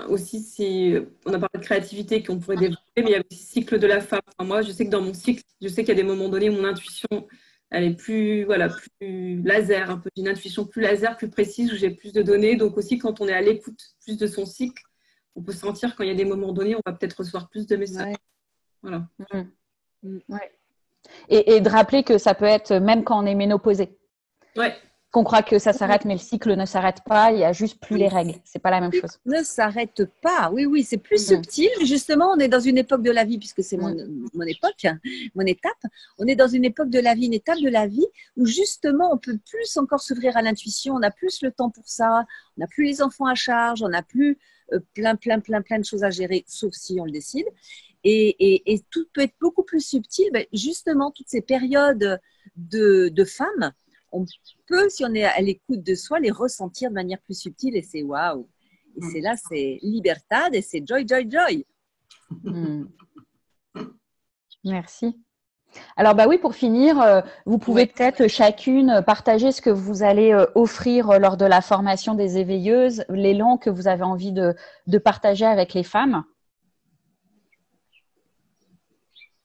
aussi, si on a parlé de créativité qu'on pourrait développer, mais il y a aussi le cycle de la femme. Enfin, moi, je sais que dans mon cycle, je sais qu'il y a des moments donnés, mon intuition, elle est plus laser, un peu d'une intuition plus laser, plus précise, où j'ai plus de données. Donc aussi, quand on est à l'écoute plus de son cycle, on peut sentir quand il y a des moments donnés, on va peut-être recevoir plus de messages. Ouais. Voilà. Ouais. Et de rappeler que ça peut être même quand on est ménopausé. Ouais. Qu'on croit que ça s'arrête, mais le cycle ne s'arrête pas. Il n'y a juste plus les règles. C'est pas la même chose. Ne s'arrête pas. Oui, c'est plus subtil. Justement, on est dans une époque de la vie, puisque c'est mon époque, mon étape. On est dans une époque de la vie, une étape de la vie où justement, on peut plus encore s'ouvrir à l'intuition. On a plus le temps pour ça. On n'a plus les enfants à charge. On n'a plus plein de choses à gérer, sauf si on le décide. Et tout peut être beaucoup plus subtil. Mais justement, toutes ces périodes de femmes, on peut, si on est à l'écoute de soi, les ressentir de manière plus subtile et c'est waouh. Et c'est là, c'est libertad et c'est joy, joy, joy. Merci. Alors, oui, pour finir, vous pouvez peut-être chacune partager ce que vous allez offrir lors de la formation des éveilleuses, l'élan que vous avez envie de partager avec les femmes.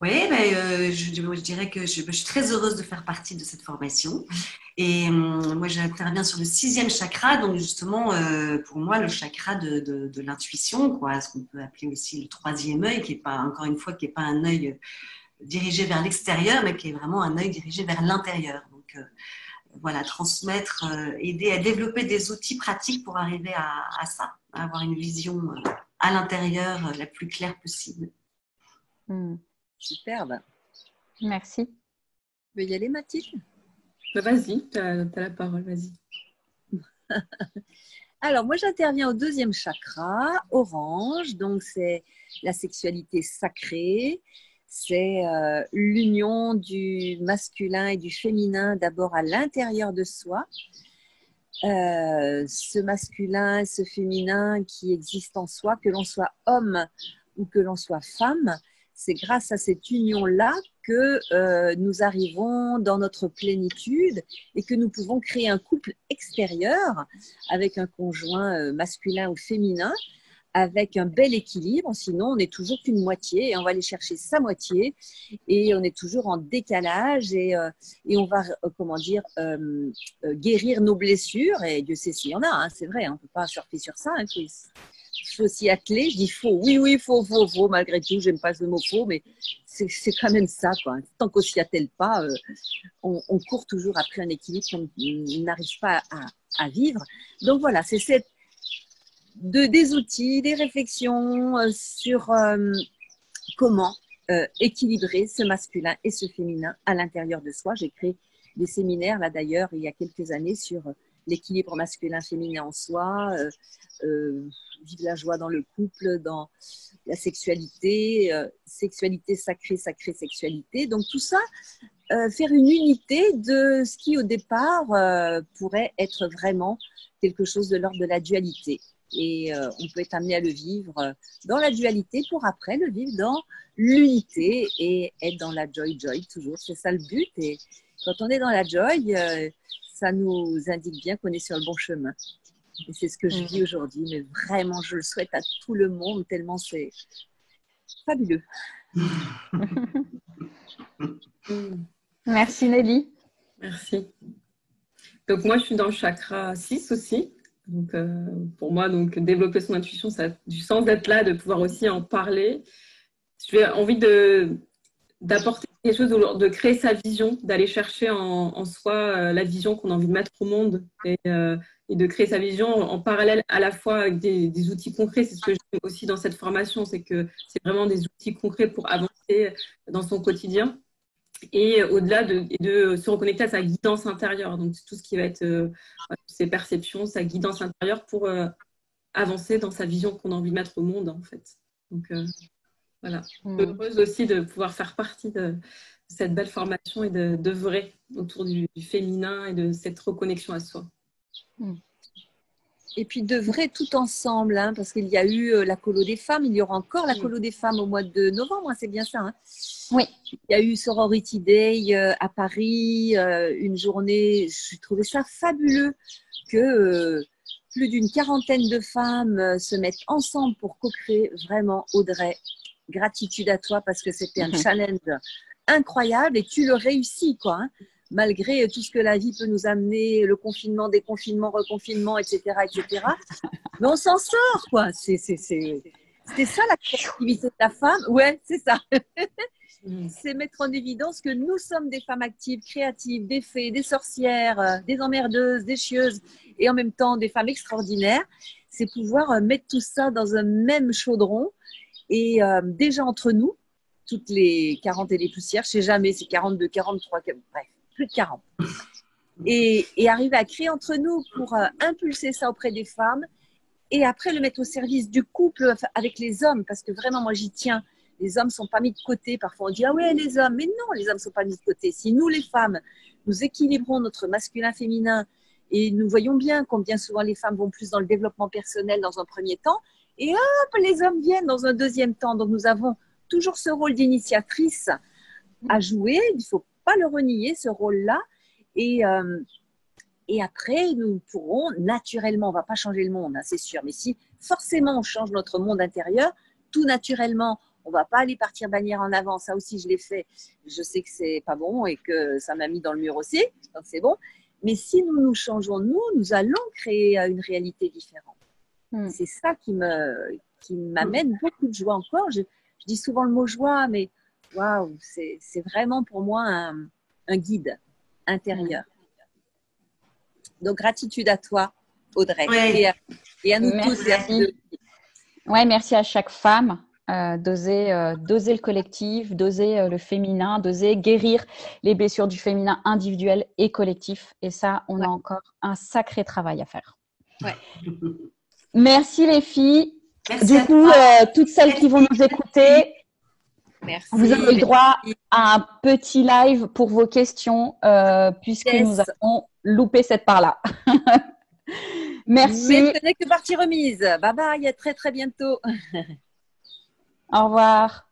Oui, je dirais que je suis très heureuse de faire partie de cette formation. Et moi, j'interviens sur le 6e chakra, donc justement, pour moi, le chakra de l'intuition, ce qu'on peut appeler aussi le 3e œil, qui est pas, encore une fois, qui n'est pas un œil dirigé vers l'extérieur, mais qui est vraiment un œil dirigé vers l'intérieur. Donc, voilà, transmettre, aider à développer des outils pratiques pour arriver à ça, à avoir une vision à l'intérieur la plus claire possible. Superbe. Merci. veux y aller, Mathilde? Bah, vas-y, tu as la parole, vas-y. Alors, moi, j'interviens au 2e chakra, orange. Donc, c'est la sexualité sacrée. C'est l'union du masculin et du féminin d'abord à l'intérieur de soi. Ce masculin et ce féminin qui existe en soi, que l'on soit homme ou que l'on soit femme, c'est grâce à cette union-là que nous arrivons dans notre plénitude et que nous pouvons créer un couple extérieur avec un conjoint masculin ou féminin, avec un bel équilibre. Sinon, on n'est toujours qu'une moitié et on va aller chercher sa moitié et on est toujours en décalage et on va, guérir nos blessures. Et Dieu sait s'il y en a, hein, c'est vrai, on ne peut pas surfer sur ça. Il faut s'y atteler. Je dis faux. Oui, faux. Malgré tout, j'aime pas ce mot faux, mais c'est quand même ça, quoi. Tant qu'on s'y attelle pas, on court toujours après un équilibre qu'on n'arrive pas à vivre. Donc voilà, c'est des outils, des réflexions sur comment équilibrer ce masculin et ce féminin à l'intérieur de soi. J'ai créé des séminaires, là d'ailleurs, il y a quelques années, sur l'équilibre masculin-féminin en soi, vivre la joie dans le couple, dans la sexualité, sexualité sacrée, sexualité. Donc tout ça, faire une unité de ce qui au départ pourrait être vraiment quelque chose de l'ordre de la dualité. Et on peut être amené à le vivre dans la dualité pour après le vivre dans l'unité et être dans la joy toujours. C'est ça le but. Et quand on est dans la joy, ça nous indique bien qu'on est sur le bon chemin. Et c'est ce que je vis aujourd'hui. Mais vraiment, je le souhaite à tout le monde tellement c'est fabuleux. Merci Nelly. Merci. Donc moi, je suis dans le chakra 6 aussi. Donc, pour moi, donc, développer son intuition, ça a du sens d'être là, de pouvoir aussi en parler. J'ai envie d'apporter quelque chose, de créer sa vision, d'aller chercher en soi la vision qu'on a envie de mettre au monde et de créer sa vision en parallèle à la fois avec des outils concrets. C'est ce que j'aime aussi dans cette formation, c'est que c'est vraiment des outils concrets pour avancer dans son quotidien. Et au-delà de se reconnecter à sa guidance intérieure, donc tout ce qui va être ses perceptions, sa guidance intérieure pour avancer dans sa vision qu'on a envie de mettre au monde en fait. Donc voilà, je suis heureuse aussi de pouvoir faire partie de cette belle formation et d'œuvrer autour du féminin et de cette reconnexion à soi. Et puis d'œuvrer tout ensemble, hein, parce qu'il y a eu la colo des femmes, il y aura encore la colo des femmes au mois de novembre, hein, c'est bien ça, hein. Oui. Il y a eu Sorority Day à Paris, une journée, j'ai trouvé ça fabuleux que plus d'une quarantaine de femmes se mettent ensemble pour co-créer. Vraiment, Audrey, gratitude à toi parce que c'était un challenge incroyable et tu le réussis, quoi, hein, malgré tout ce que la vie peut nous amener, le confinement, déconfinement, reconfinement, etc., etc. Mais on s'en sort, quoi. C'était ça la créativité de la femme. Ouais, c'est ça. C'est mettre en évidence que nous sommes des femmes actives, créatives, des fées, des sorcières, des emmerdeuses, des chieuses et en même temps des femmes extraordinaires. C'est pouvoir mettre tout ça dans un même chaudron et déjà entre nous, toutes les 40 et les poussières, je ne sais jamais, c'est 42, 43, bref, plus de 40. Et arriver à créer entre nous pour impulser ça auprès des femmes et après le mettre au service du couple avec les hommes parce que vraiment, moi, j'y tiens. Les hommes ne sont pas mis de côté. Parfois, on dit « Ah ouais, les hommes ». Mais non, les hommes ne sont pas mis de côté. Si nous, les femmes, nous équilibrons notre masculin-féminin et nous voyons bien combien souvent les femmes vont plus dans le développement personnel dans un premier temps et hop, les hommes viennent dans un deuxième temps. Donc, nous avons toujours ce rôle d'initiatrice à jouer. Il ne faut pas le renier, ce rôle-là. Et après, nous pourrons naturellement, on ne va pas changer le monde, hein, c'est sûr. Mais si forcément on change notre monde intérieur, tout naturellement, on ne va pas aller partir bannière en avant. Ça aussi, je l'ai fait. Je sais que ce n'est pas bon et que ça m'a mis dans le mur aussi. Donc, c'est bon. Mais si nous changeons, nous allons créer une réalité différente. C'est ça qui m'amène beaucoup de joie encore. Je dis souvent le mot joie, mais waouh, c'est vraiment pour moi un guide intérieur. Donc, gratitude à toi, Audrey. Ouais. Et à nous Merci. tous. Et à tous. Ouais, merci à chaque femme D'oser le collectif, d'oser le féminin, d'oser guérir les blessures du féminin individuel et collectif. Et ça, on a encore un sacré travail à faire. Ouais. Merci les filles. Merci du coup, toutes celles qui vont nous écouter, Merci. vous avez le droit à un petit live pour vos questions, puisque nous avons loupé cette part-là. Merci. Mais ce n'est que partie remise. Bye bye, à très très bientôt. Au revoir.